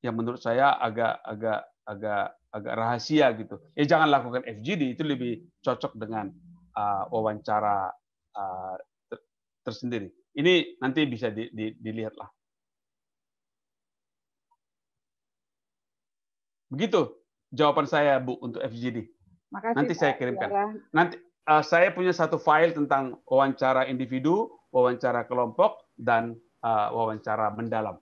Speaker 2: yang menurut saya agak rahasia gitu. Jangan lakukan FGD, itu lebih cocok dengan wawancara tersendiri. Ini nanti bisa dilihatlah. Begitu jawaban saya, Bu, untuk FGD.
Speaker 7: Makasih,
Speaker 2: nanti saya kirimkan. Nanti saya punya 1 file tentang wawancara individu, wawancara kelompok, dan wawancara mendalam.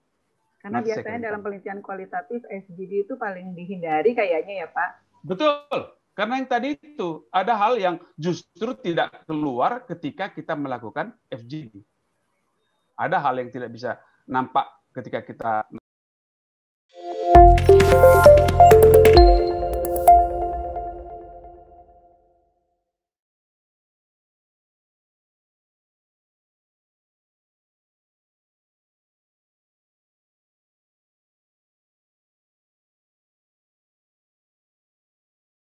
Speaker 7: Karena nanti biasanya dalam penelitian kualitatif FGD itu paling dihindari kayaknya ya Pak.
Speaker 2: Betul. Karena yang tadi itu ada hal yang justru tidak keluar ketika kita melakukan FGD. Ada hal yang tidak bisa nampak ketika kita